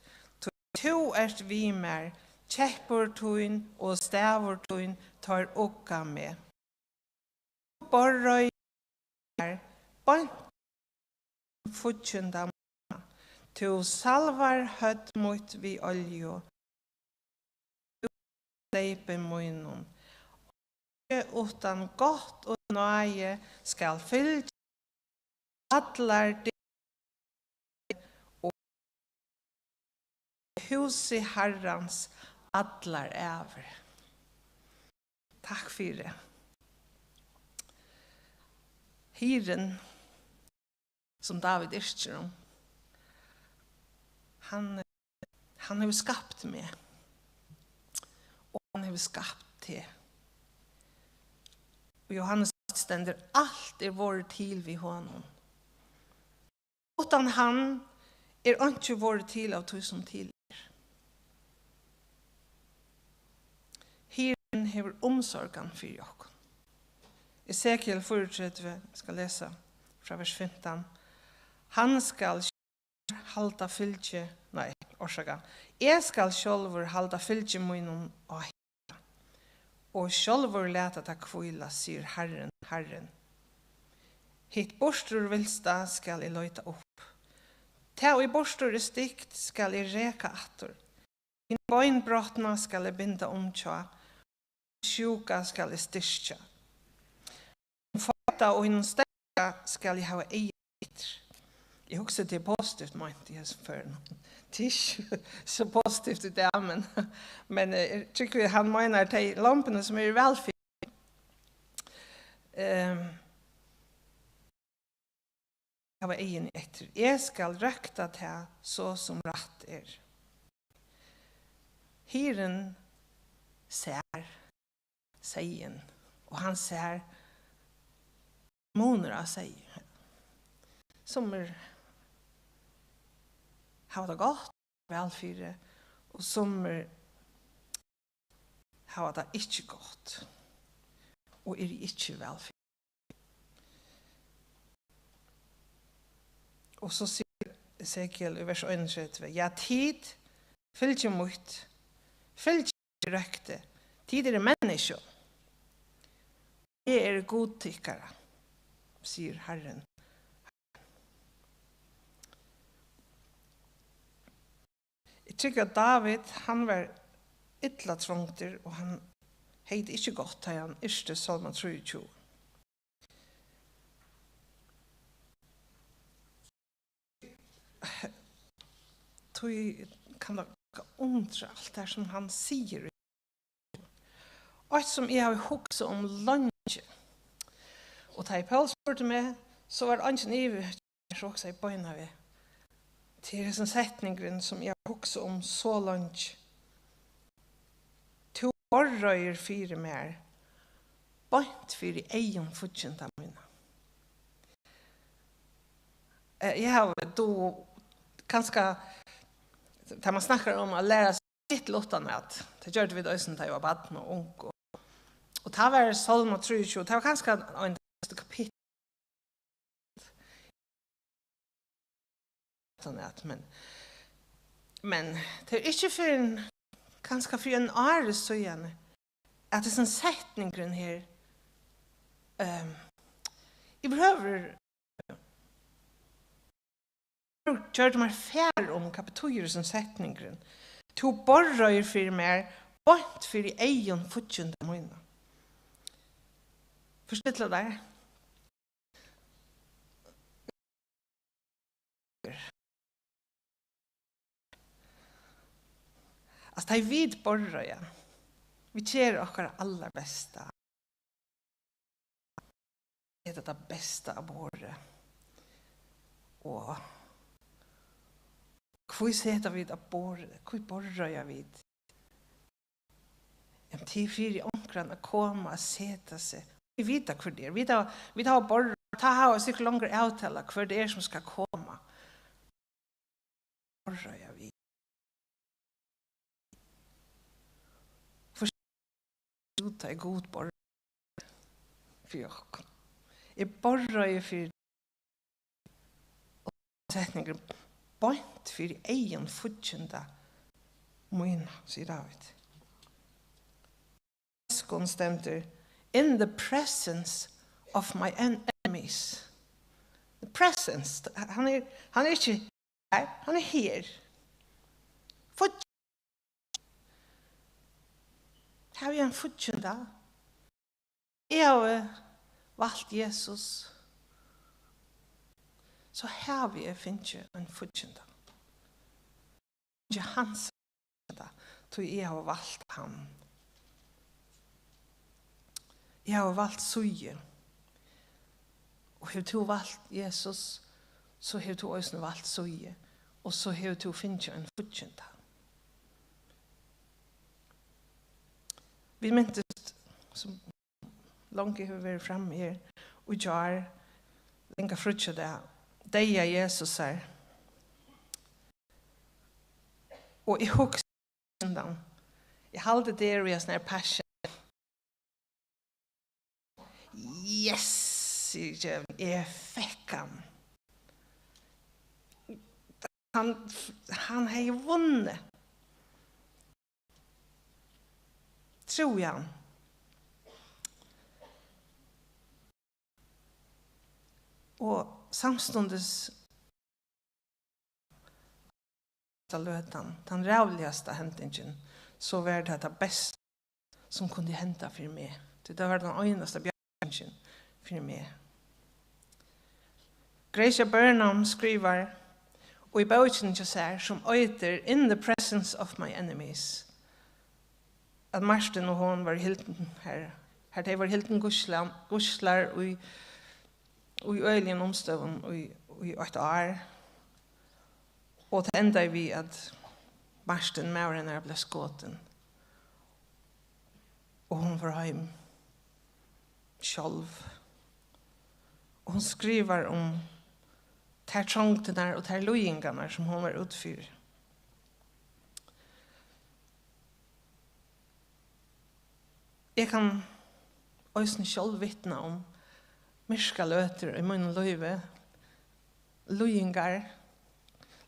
to vi mer, kjeppur tuin og stavur tuin tar okka med. Borrøy er bant futsjunda manna, to salvar høtt mot vi oljo, leipe munnen. Utan gott og nøye skal fylgja atlar og huset herrans atlar æver. Takk for det. Hyren, som David yrker om, han har skapt meg, og han har skapt det. Og Johannes stender alt vårt til vi honom. Utan han ikke vårt til av tusen til. Herren hever omsorgen for dere. Ezekiel 34, skal lese fra vers 15. Han skal halda fylgje, jeg skal sjølver halda fylgje munnen og herre. Og sjølver leta ta kvila, sier Herren, Herren. Hitt borstur vilsta skal jeg løyta opp. Ta og i borstur stikt skal jeg reka atter. Min bøynbrotna skal jeg binda omtja, sjuka skal jeg styrkja. Fata og hinn stekka skal jeg hava eier. Jeg husker det positivt, meint jeg før. Det er ikke så positivt i det, men jeg tykker han mener de lampene som er velfyrt. Jeg var egen etter. Jeg skal røkta til så som rett er. Herren ser seien, og han ser måneder av seien, som har det godt, velfyre, og som har det ikke godt, og ikke velfyre. Og så sier Ezekiel i vers 31, ja, tid, fylgje mot, fylgje røkte, tid menneske. Jeg godtykkere, sier Herren. Jeg tykker at David, han var ytla trångter, og han heit ikke godt til han yrste Salma 23. Tog kan da undre alt det som han sier. Og som jeg har hukset om lunge. Og da jeg Paul spurte meg, så var det anken i så også i bøyna vi. Til en setningen som jeg har hukset om så lunge. To borrøyer fire mer. Bøynt fire egen fortjent av mine. Jeg har då kanskje, da man snakker om å lære seg litt låtene at det gjør det vi da som da jeg var baden og ung Og det var Salma 23, det var ganske en kapittel. Men det er ikke for en, ganske for en åre så igjen, at det er sånn setningen her, jeg behøver gjør det meg fær om hva betyr som setningen. To borrøyer for meg, bort for i egen fortjende mine. Forstår du det? Altså, det er vid borrøyer. Vi kjer akkurat aller beste. Det er det beste av våre. Og hvor setter vi det borre? Hvor borrøyer vi det? En tid for omkring å komme og sette seg. Vi vet hvor det er. Vi tar borre. Ta har sikkert langer avtale hvor det er som skal komme. Borrøyer vi. Det er god borre for dere. Jeg borrøyer for setninger bort for egen fortjende mine, sier David. Skån stemter in the presence of my enemies. The presence, han er ikke her, han er her. Har vi en fortjende? Jeg har valgt Jesus. Så har vi finnet en fortjende. Ikke hans fortjende, så jeg har valgt ham. Jeg har valgt Søye. Og har du valgt Jesus, så har du også valgt Søye. Og så har du finnet en fortjende. Vi mintes, som langt har vært fremme her, og gjør lenge frutje det, deg er Jesus her. Og jeg husker den. Jeg halte det i en sånn passion. Yes, jeg fikk ham. Han har jo vunnet. Tror jeg. Og samstundes løten, den rævligaste hendingen, så var det det beste som kunne hente for meg. Det var den eneste bjørningen for meg. Gracia Burnham skriver, og i bøkken til seg, som øyter in the presence of my enemies, at Marsten og hon var hilden her. Her de var hilden guslar og i øyelig omstøven og i 8 år. Og det enda vi at Marsten Mauren ble skåten. Og hon var hjem selv. Og hon skriver om ter trångtene og ter løyingene som hon var utfyrt. Jeg kan også selv vittne om myrska løter i min løyve, løyingar,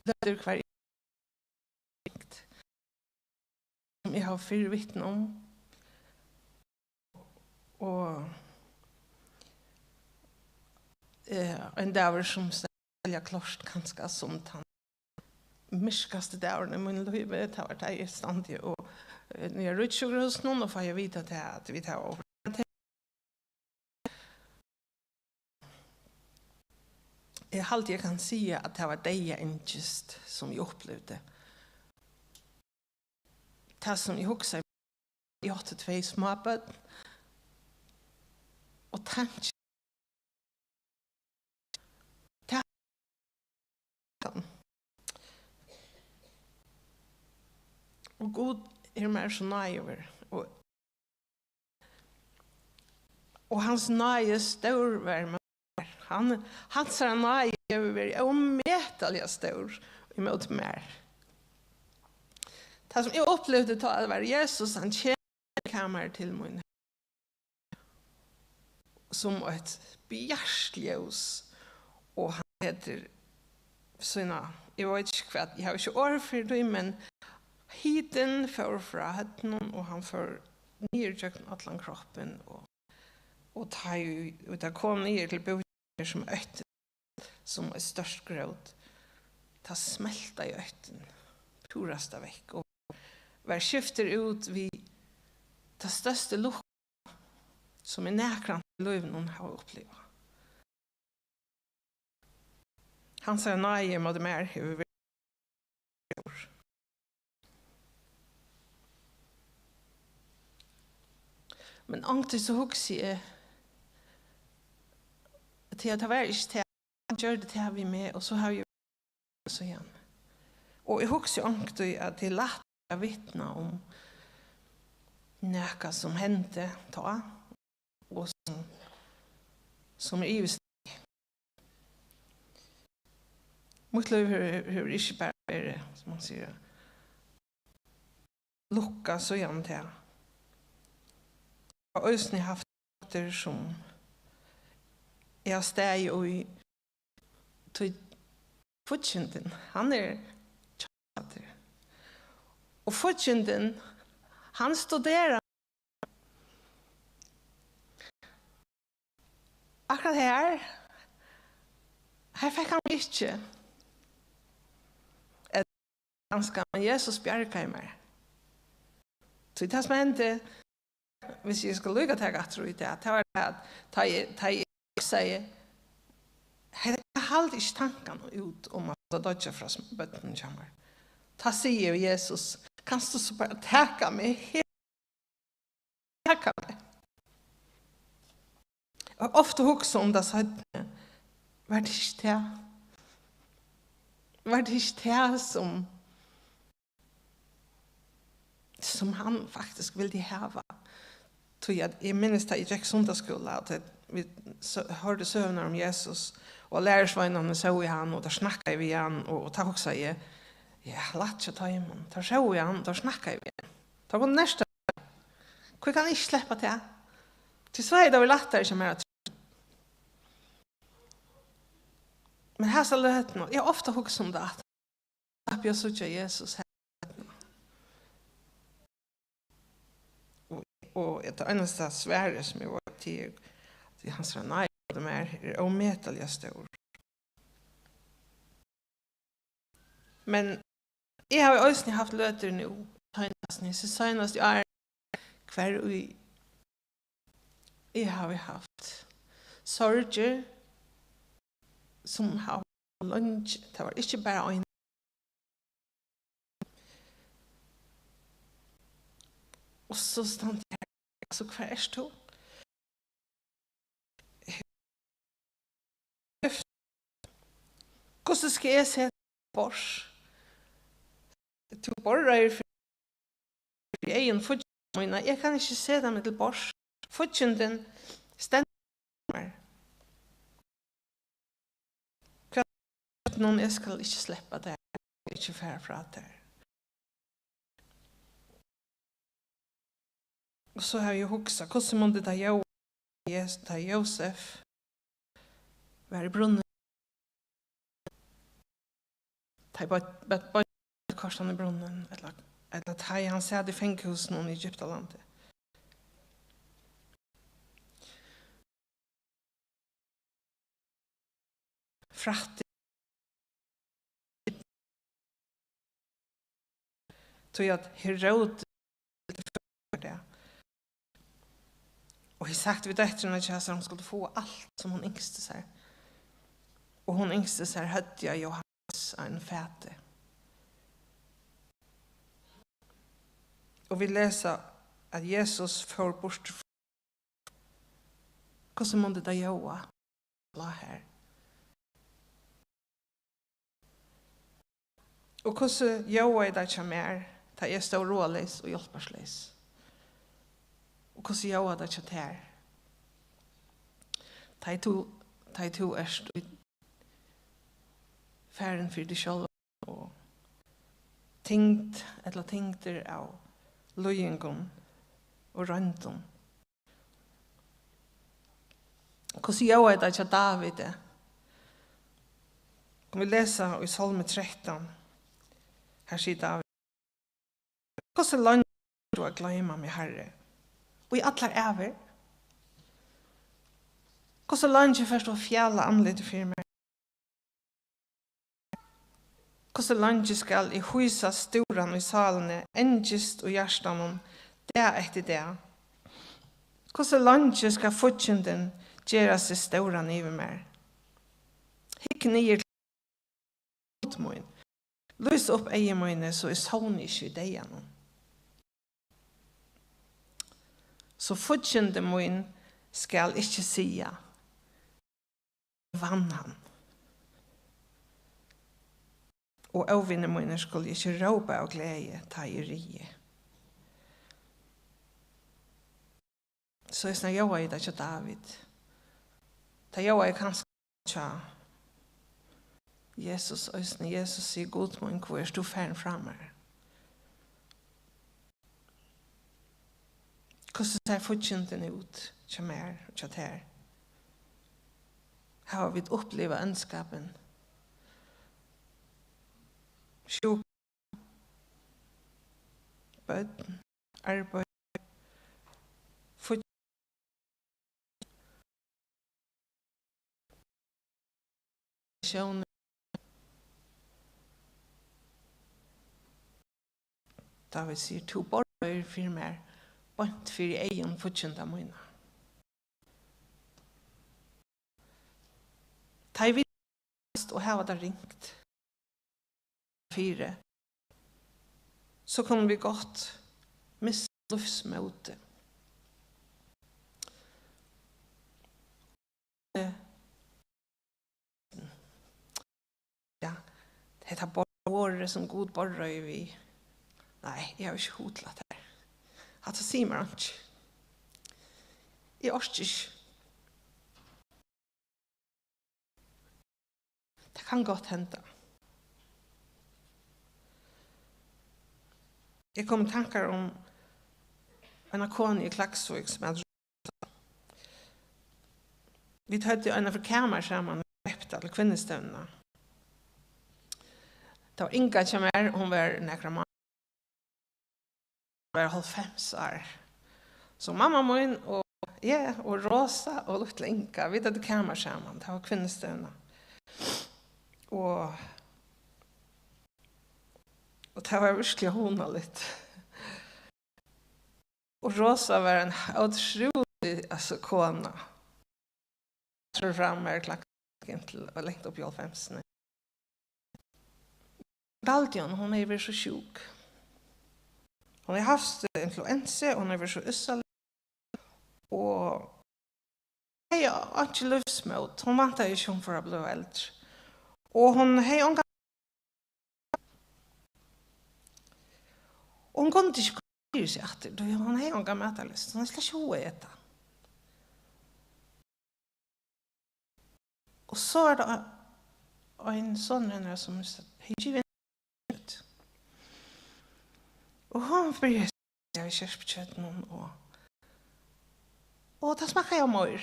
løter hver som jeg har 4 vittne om. Og en dager som stelja klart kanskje som han myrskaste dageren i min løyve, det var det i stand til å när jag rutschar hos någon och får jag vita till att vi tar over. Jag kan säga att det var det jag inte som jag upplevde. Det som jag också jag hade 2 småbarn och tanke och god mer så nøyver. Og hans nøye stor var med. Hans nøye var omettelig stor imot mer. Det som jeg opplevde til å være Jesus, han kjenner kammer til min. som ett bjärsljus och han heter såna jag vet inte vad jag har inte ord för det men hiten för hötten och han för ner i allan kroppen och tar ju och där kom ner till boden som ötten som är störst gröt ta smälta i ötten purasta veck och var skifter ut vi ta största luck som är näkran löven hon har upplevt. Han säger nej med mer hur men angst så hugger jag till att vara inte till att göra det här vi med och så har jag så igen. Och jag hugger angst att det är lätt att vittna om näka som hände ta och som är just mot liv hur inte bara är det som man säger lucka så igen till och ösni haft det som är steg och i fortsättningen han är chatter och fortsättningen han studerar akkurat här fick han inte ett ganska men Jesus bjärkar mig så det som hände hvis jag ska lycka till att tro det att var det att ta säga jag hade inte tankarna ut om att dödja från bötten kommer ta säger Jesus kan du så bara täcka mig täcka mig och ofta också om det så var det inte som han faktiskt ville ha. Jag minns att jag gick söndagsskola att vi hörde sövnar om Jesus och lärarsvännerna så i han och där snackade vi han och ta också säger ja, låt jag ta iman. Där så i han, där snackade vi. Ta på nästa. Hur kan inte släppa det? Till Sverige då vi lättare som är att men här så lät nog. Jag ofta hugger om det att jag såg Jesus här. Och ett annat Sverige som jag var till han sa nej, de är omätliga stor. Men jag har också haft löter nu. Senast jag är kvar i jag har haft sorger som har lunch. Det var inte bara en och så stann jag så kvar är stå. Hvordan skal jeg se bors? Du borrer for egen fortjent. Jeg kan ikke se dem til bors. Fortjenten stender. Noen jeg skal ikke slippe det. Ikke færre fra det. Og så har jeg hukset. Hvordan må det da Josef være i brunnen? Ta bara korsan i brunnen eller ta han säd i fängelsen i Egyptalandet. Fratt tog att Herod för det. Och jag sagt vid döttrarna att hon skulle få allt som hon yngste sig. Och hon yngste sig hade jag Johannes en fäte. Och vi läser att Jesus får bort hvordan måtte det gjøre la her. Og hvordan gjør det ikke mer da jeg står råleis og hjelpersleis. Og hvordan gjør det ikke her. Da jeg to erst færen for de selv og tenkter av løyengen og rønten. Hvordan gjør jeg det til David? Om vi leser i Salme 13, her sier David, hvordan langt du har glemmet meg, Herre? Og i alle æver. Hvordan langt du først å fjelle anledning for meg? Hvordan langt skal i husa storan i salene, engest og hjertan det etter det? Hvordan langt skal fortjenden gjøre seg storan i meg? Hikk nyer til min. Lys opp egen mine, så er sånn ikke i deg gjennom. Så fortjenden min skal ikke sige vann han. Og avvinne mine skulle ikke råpe av glede ta i rie. Så jeg snakker jeg det til David. Da jeg kanskje tja Jesus, øyne Jesus sier god min, hvor er du færen fremme her? Hvordan ser fortjenten ut til meg og til her? Her har vi opplevet ønskapen. Sjuk, bøtten, arbeid, fortjenten, David sier, to borger for meg, bant for egen fortjenta mine. Ta i vidt og her var det ringt. 4. Så kunne vi godt miste livsmåte. Ja, det er borger som god borger vi. Nei, jeg har ikke hodlet her. At jeg sier meg ikke. Jeg orker ikke. Det kan godt hende. Jeg kom i tankar om en kone i Klaksvik som hadde vi tødde en av kammer sammen i Reptal, kvinnestøvnene. Det var Inga som hun var nekra mann. Hun var 50 år. Så mamma min og jeg og Rosa og Luttle Inga, vi tødde kammer sammen. Det var kvinnestøvnene. Og det var virkelig hona litt. Og Rosa var en utrolig kona. Jeg tror fram med klakken til og lengt opp i 50-ene. Daldion, hun er vært så sjuk. Hun har haft influensa, hun har vært så usselig. Og jeg har ikke livsmål. Hun vant ikke hun for å bli eldre. Og hun har unga. Og hun kunne ikke gjøre seg etter. Hun har unga metalist. Hun er slett ikke hun etter. Og så er det en sånn renner som har ikke vunnet. Og hun blir i kjøpkjøtten og det smaker jeg mør.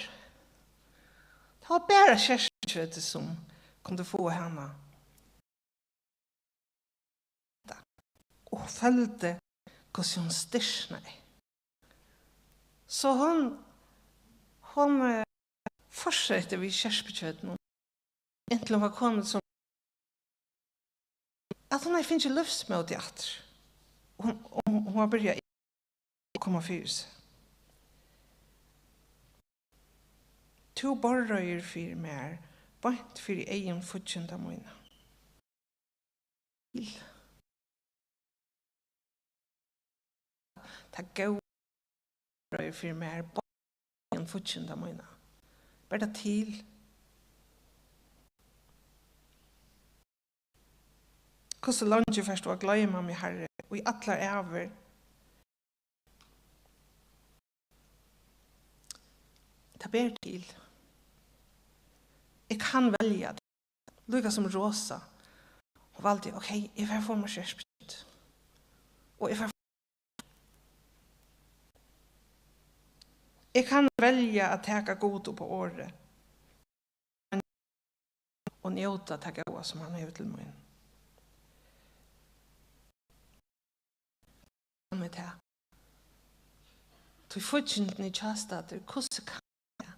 Det var bare kjøpkjøttet som kunde få henne. Og følte hvordan hun styrsnei. Så hun fortsatte vi kjøpkjøtten inntil hun var kommet som at hun finner ikke livsmål til atter. Hun har begynt å komme for seg. To borrøyer for mer, bant for egen fortjenta mine. Ta gå borrøyer for mer, bant for egen fortjenta mine. Bare til. Hvordan langt jeg først var glad med meg, Herre, og i alle æver. Det ber til. Jeg kan velge det. Lika som Rosa. Hun valgte, ok, jeg får få meg kjærspett. Og jeg kan velge at teka god på året. og njóta det gode som han har til mig. Med det. Tog fortjenten i kjastater, hvordan kan jeg?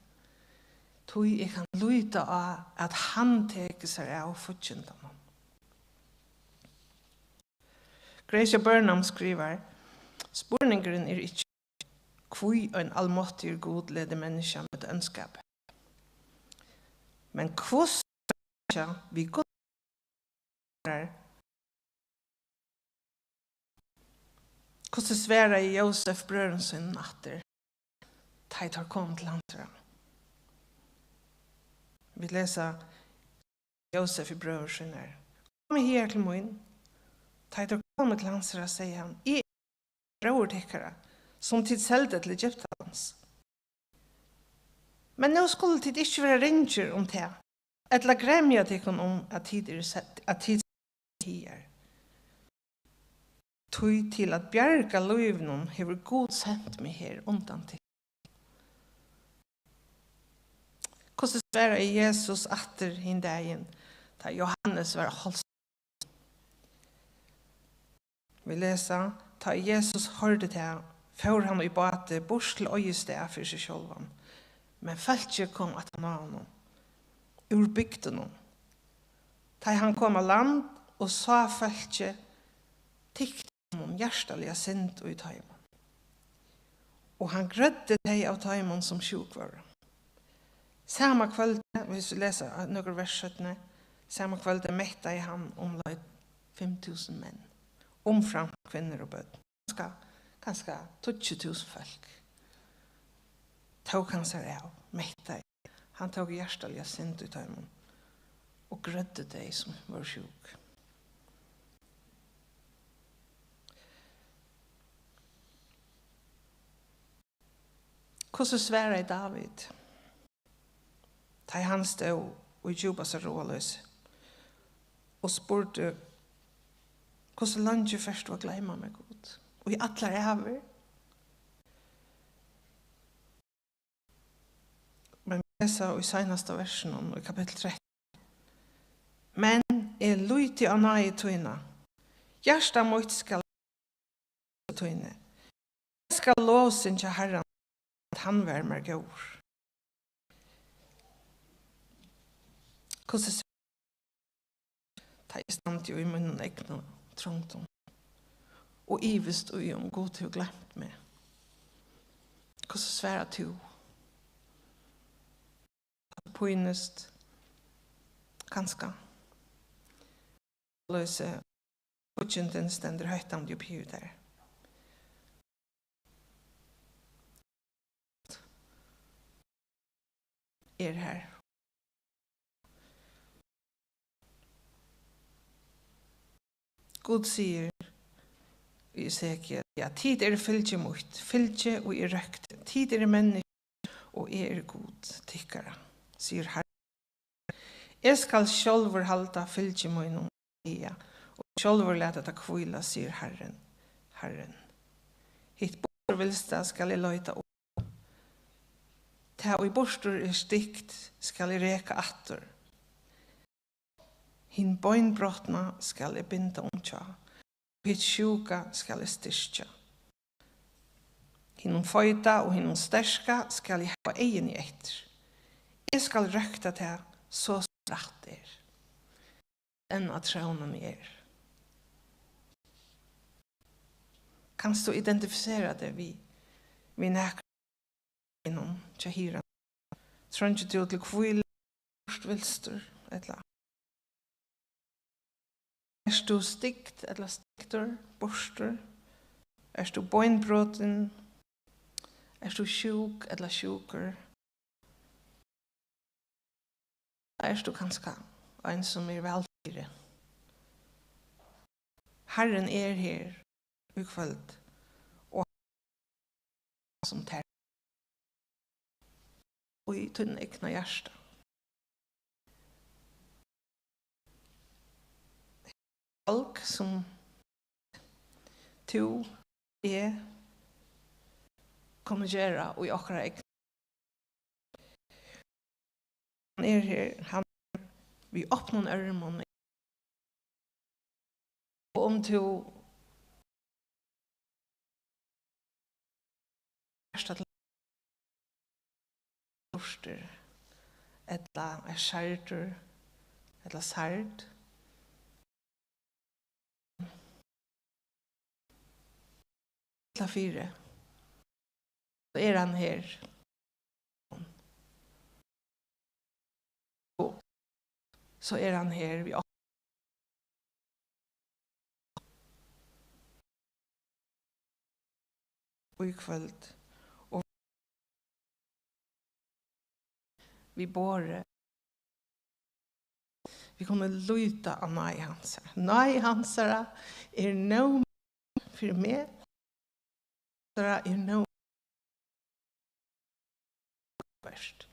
Tog jeg kan lytte av at han teker seg av fortjenten. Gracia Burnham skriver, spurningeren ikke hvor en allmåttig god leder menneske med ønskap. Men hvordan vi god hvordan svære i Josef brøren sin natter teit har kommet til hans. Vi leser Josef i brøren sin her. Kom her til min. Teit har kommet til hans, sier han. I brøren tikkere, som tid selte til Egyptans. Men nå skulle tid ikke være ringer om det. Et la gremja tikkene om at tid er sett, at tid er tog til at bjerga løyvnum hever god sendt meg her undan til. Hvordan svære er Jesus atter hin dagen, da Johannes var holdt. Vi leser, da Jesus hørte til, for han i bate bors til øyested for seg sjølvan. Men feltje kom at han av honom, ur bygden honom. Da han kom av land og sa feltje, tikte honom hjertelig sint og i taimon. Og han grødde deg av taimon som sjukvare. Samma kveld, hvis vi leser noen vers 17, samma kveld mekta i han omløyd 5.000 menn, omfram kvinner og bød. Ganske 20.000 folk. Tog han seg av, mekta i. Han tog hjertelig sint og i taimon, og grødde deg som var sjuk. Hvordan svære er David? Da han stod og jobba seg råløs og spurte hvordan landet først var glemme meg god. Og i alle æver. Men vi leser i seneste versen i kapittel 13. Men er lyti av nøye tøyna. Hjärsta mot skal tøyne. Jeg skal låsen til Herren at han var mer god. Hvordan jeg stand jo i munnen egnet trångt om. Og ivest og om god til å glemt meg. Hvordan svære to. Påinnest ganske. Løse utgjenten stender høytand jo på der. Her. God sier i Esekiel, ja, tid er fylgje mot, fylgje og er røkt, tid er menneske og er god tykkere, sier Herren. Jeg skal sjølver halda fylgje mot noen ja, og sjølver lete ta kvila, sier Herren. Hitt borvilsta skal jeg løyta opp. Ta og i borstor er stikt skal jeg reka atter. Hin bøynbrotna skal jeg binda omtja. Hitt sjuka skal jeg styrstja. Hinnom føyta og hinnom sterska skal jeg ha egen i etter. Jeg skal røkta til så stratt er. Enn at traunen er. Kanst du identifisere det vi nekar innom tjahira. Trønge du til kvile, vilster, etla. Du stikt, eller stikter, borster? Du bøynbroten? Du sjuk, eller sjuker? Du kanskje en som velfyre? Herren er her, ukveld, og som ter. Og i tunne egna hjärsta. Folk som to kommer gjøre og i akkurat egna. Han er her, han vi öppnar örmon. Och om du första lorster eller är skärter eller sard eller fyra så är han här och så är han här vi och i kväll och vi bor vi kommer luta av nej hansara. Nej hansara är no för mig. Hansara är no först.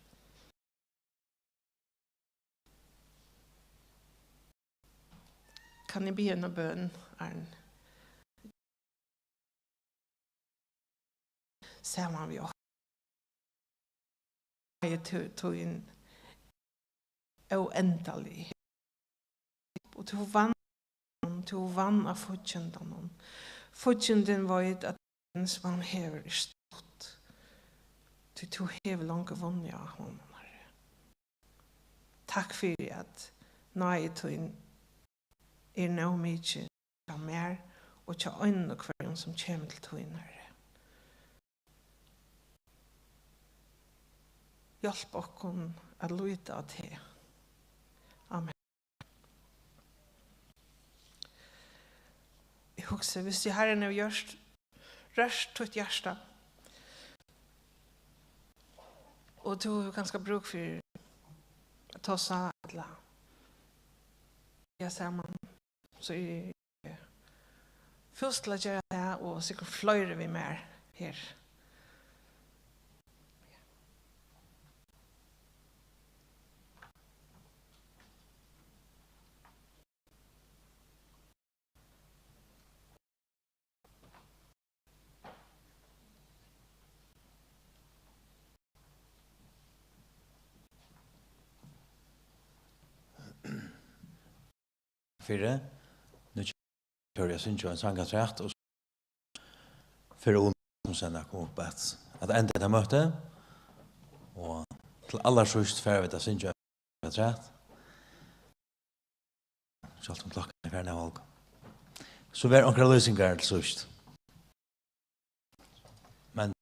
Kan ni be en bön, Arn? Samman vi också. Jag tog in oändlig. Och tog vann av fortjäntan. Fortjäntan var ju att den som han hever är stort. Du tog hever långt vann jag honom. Tack för att nej tog in är nå mycket av mer och tja ögonen och kvargen som kommer till tog in här. Hjälp oss att lyda av det. Amen. Jag husker, hvis jeg herren har gjort røst til et hjärsta og du har ganske bruk for å ta seg eller jeg sammen så er jeg først til å gjøre det og sikkert fløyre vi mer her. Fyra. Nu kör jag syns ju en sångkontrakt och för om som sen kom upp att ända det möte och till alla sist för det syns ju kontrakt. Så att klockan är färdig nu. Så var onkel lösningar sist. Men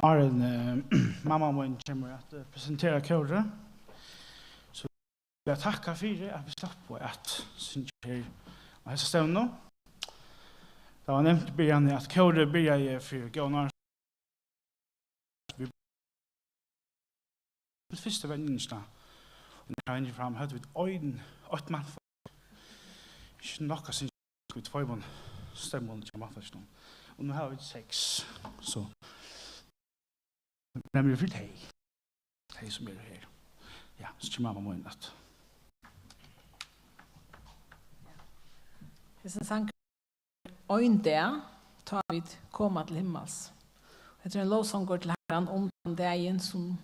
Arne, mamma min kommer att presentera kåre. Så jag tackar för det att vi slapp på att synge här och hälsa stämno. Det var nämnt i början att kåre börjar för gångar. Det första vännerna. Och när jag fram hade vi ögon, ett man. Inte något synge med två stämmor till matfesten. Och nu har vi 6. Så men vi vill hej som är här. Ja, så kommer mamma in att. Det är en sang ein dag tar vi komma till himmels. Det är en lovsång går till Herren om den dagen som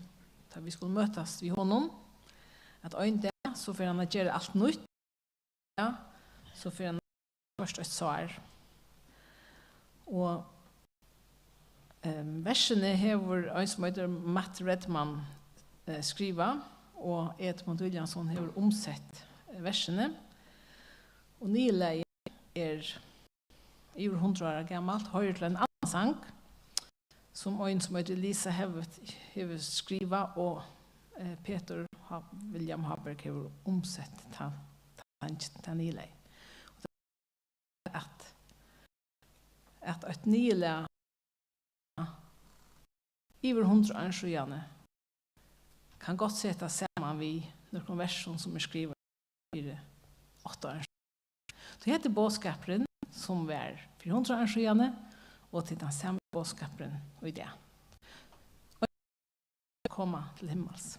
där vi skulle mötas vid honom. Att ein dag så för han att göra allt nytt. Ja, så för han först ett svar. Och versene hever en som heter Matt Redman skriva, og Edmund Williamson hever omsett versene. Og nyleie over 100 år gammalt, hører til en annen sang, som en som heter Lisa hever skriva, og Peter William Haberg hever omsett til nyleie. At et nyleie Iver 100 år siden kan godt sette sammen vi noen versjon som skrivet i 8 år. Det heter bådskaperen som var 400 år siden og til den samme bådskaperen og i det. Og komme til himmels.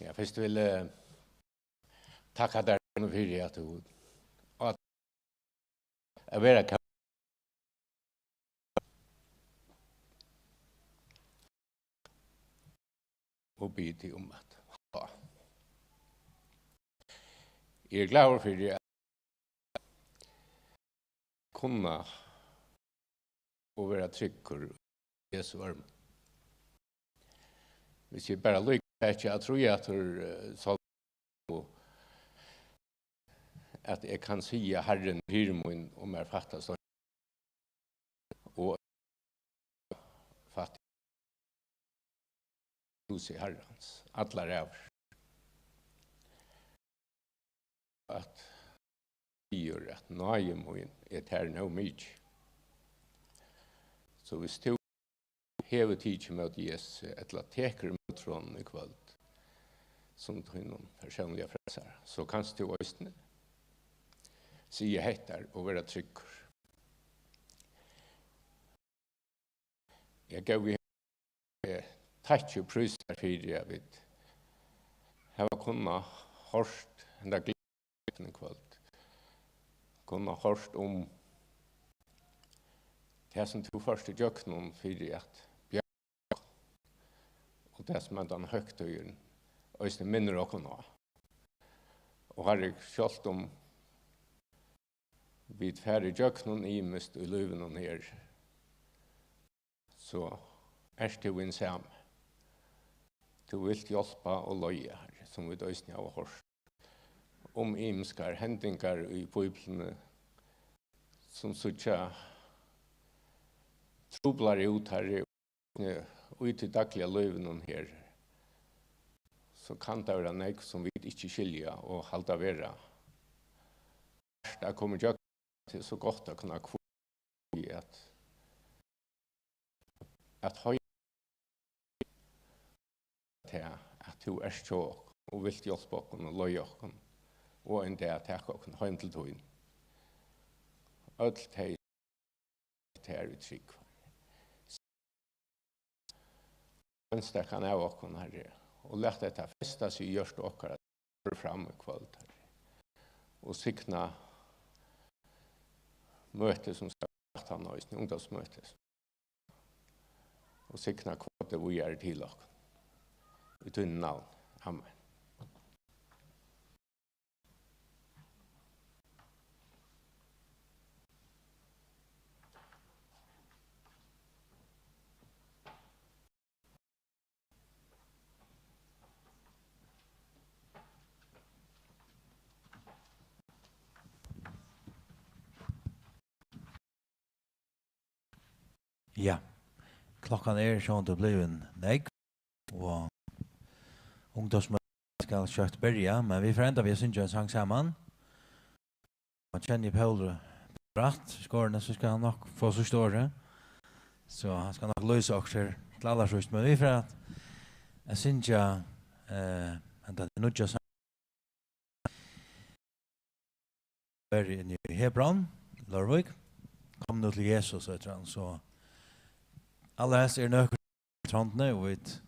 Jag först vill tacka dig för att du att vara och be till om att ja. Jag är glad för det kunna och vara tryggare i Jesu arm. Hvis jeg bare lykker ikke, jeg tror at du sa at jeg kan si at Herren hyr min om jeg fattas og fattig hos i Herrens, alle er at gjør at nøye min her nå mye. Så hvis du hever tid med Jesus, eller teker mot från i kveld, som du har noen personlige frelser, så kan du også si heter og være trygger. Jeg gav takk og prøys der for jeg vet. Jeg har kunnet hørt en dag gleden i kveld. Kunnet hørt om det som tog først i døgnen for at og det som den høgtøyen, og det minner dere nå. Og har jeg selv om vi færre døgnen i mest i løven her, så det jo en sam. Du vil hjelpe og løye her, som vi døsne har hørt. Om imskar hendingar i Bibelen, som sånn troblar ut her, og i til daglige løven her, så kan det være nek som vi ikke skilja og halda vera. Det kommer jeg til så godt å kunne kvå i at høy til at du så og vil hjelpe oss og løye oss og en det at jeg kan ha en til tog inn. Alt det er vi trygg for. Venstre kan jeg også herre, og lett dette festa seg gjørst dere for frem i kveld herre. Og sikna møte som skal ta nøys, ungdomsmøte. Og sikna kveld det vi er til dere. I tunne navn. Amen. Ja, klockan är sånt att bli en negg och ungdomsmötet ska kört börja, men vi förändrar vi syns ju en sång samman. Man känner ju Paul bratt, skårarna så ska han nog få så stora. Så han ska nog lösa också till alla först, men vi för att jag syns ju att det nu just i Hebron, Lorvik, kom nu till Jesus och tror så alla häst är nöker trantne och vet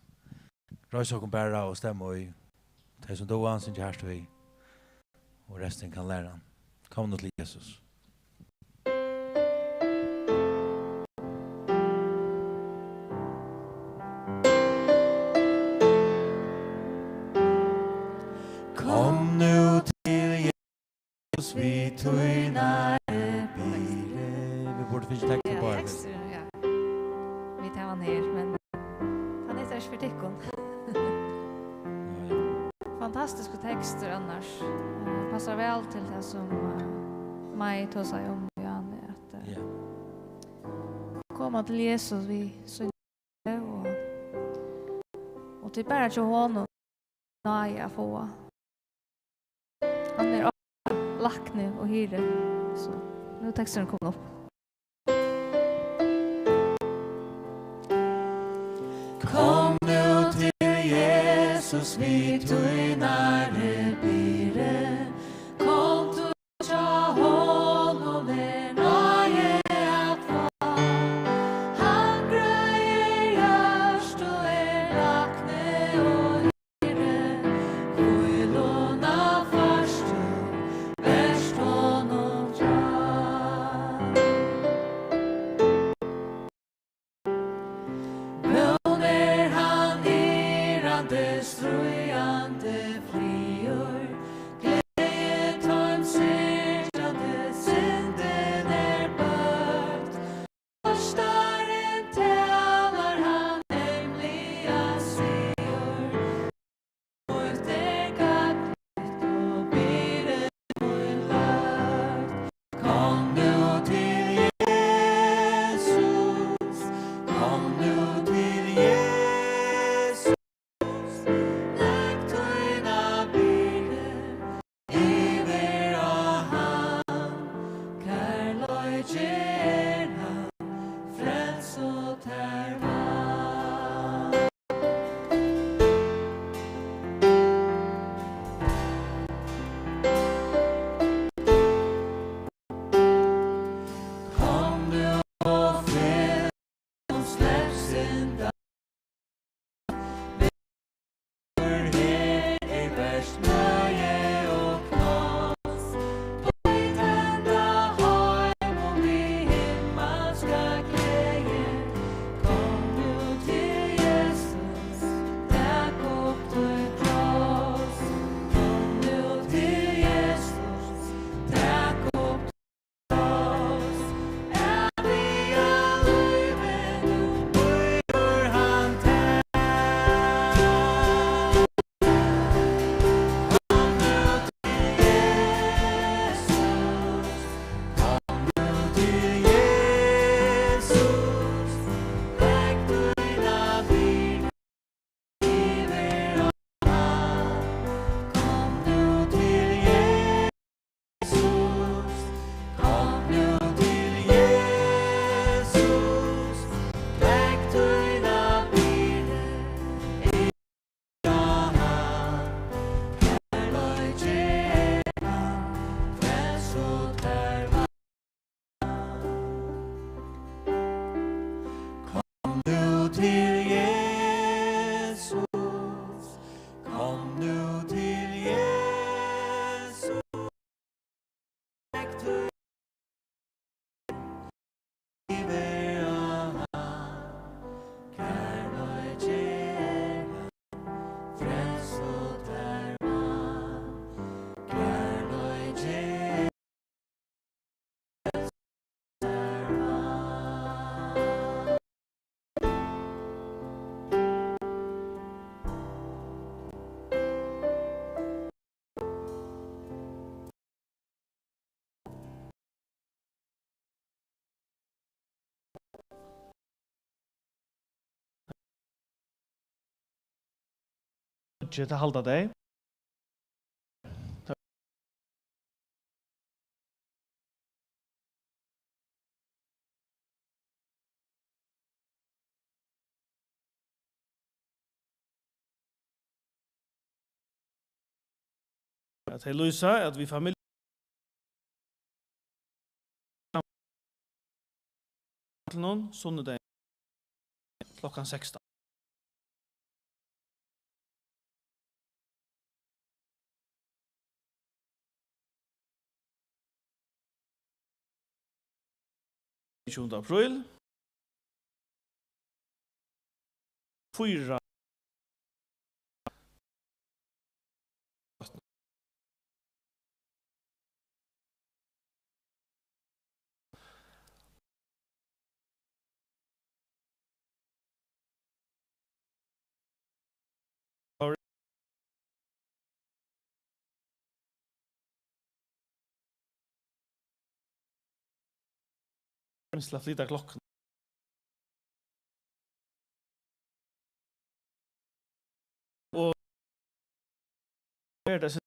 rösa kom bara och stämma och det som då anser jag härst vi och resten kan lära. Kom nu till Jesus. Kom nu till Jesus vi tog vi borde finna texten på det. Vi tar han her, men han heter ikke for tikkun. Fantastiska texter annars. Passar väl till det som Maj tog sig om Janne. Att komma till Jesus vi synger och till bara till honom nöja få. Han är lackne och hyre. Så nu texten kommer upp. Kom nu till Jesus vid tynare bire. Kom till tja honom är nöje att få. Han gröjer görst och är lackne och hyre. Ande strøyande frior, glede tøym syrjande synden bøtt. Forstaren talar han nemliga sier, og det gagnet og bire og lagt. Kom nu til Jesus, kom nu til Jesus, legg tøyna bire iver av han, kærløyde han, frels og tervan. Kom nu og fred som släpp synda, for her verst nöje og knas. Tenda heim om vi himmelska glädje. Kom nu till Jesus, tack upp till kross. Kom nu till Jesus, tack upp till kross. Eviga livet nu böjer han tär. Kom nu till Jesus, kom nu till Jesus, lägg dina byrd iver av han. Kom nu till Jesus, kom nu till Jesus, lägg dina byrd iver av han. Kärlöjde han, frels och tervan. Kom nu till Jesus, kom nu till Jesus, lägg dina iver av han. Kärlöjde han, frels och tervan. Kärlöjde tervan. Ikke til halda deg. At hei Luisa, at vi familie til noen sunnedag klokkan 16. I 20. april. 4. Minst flytta klokken. Og det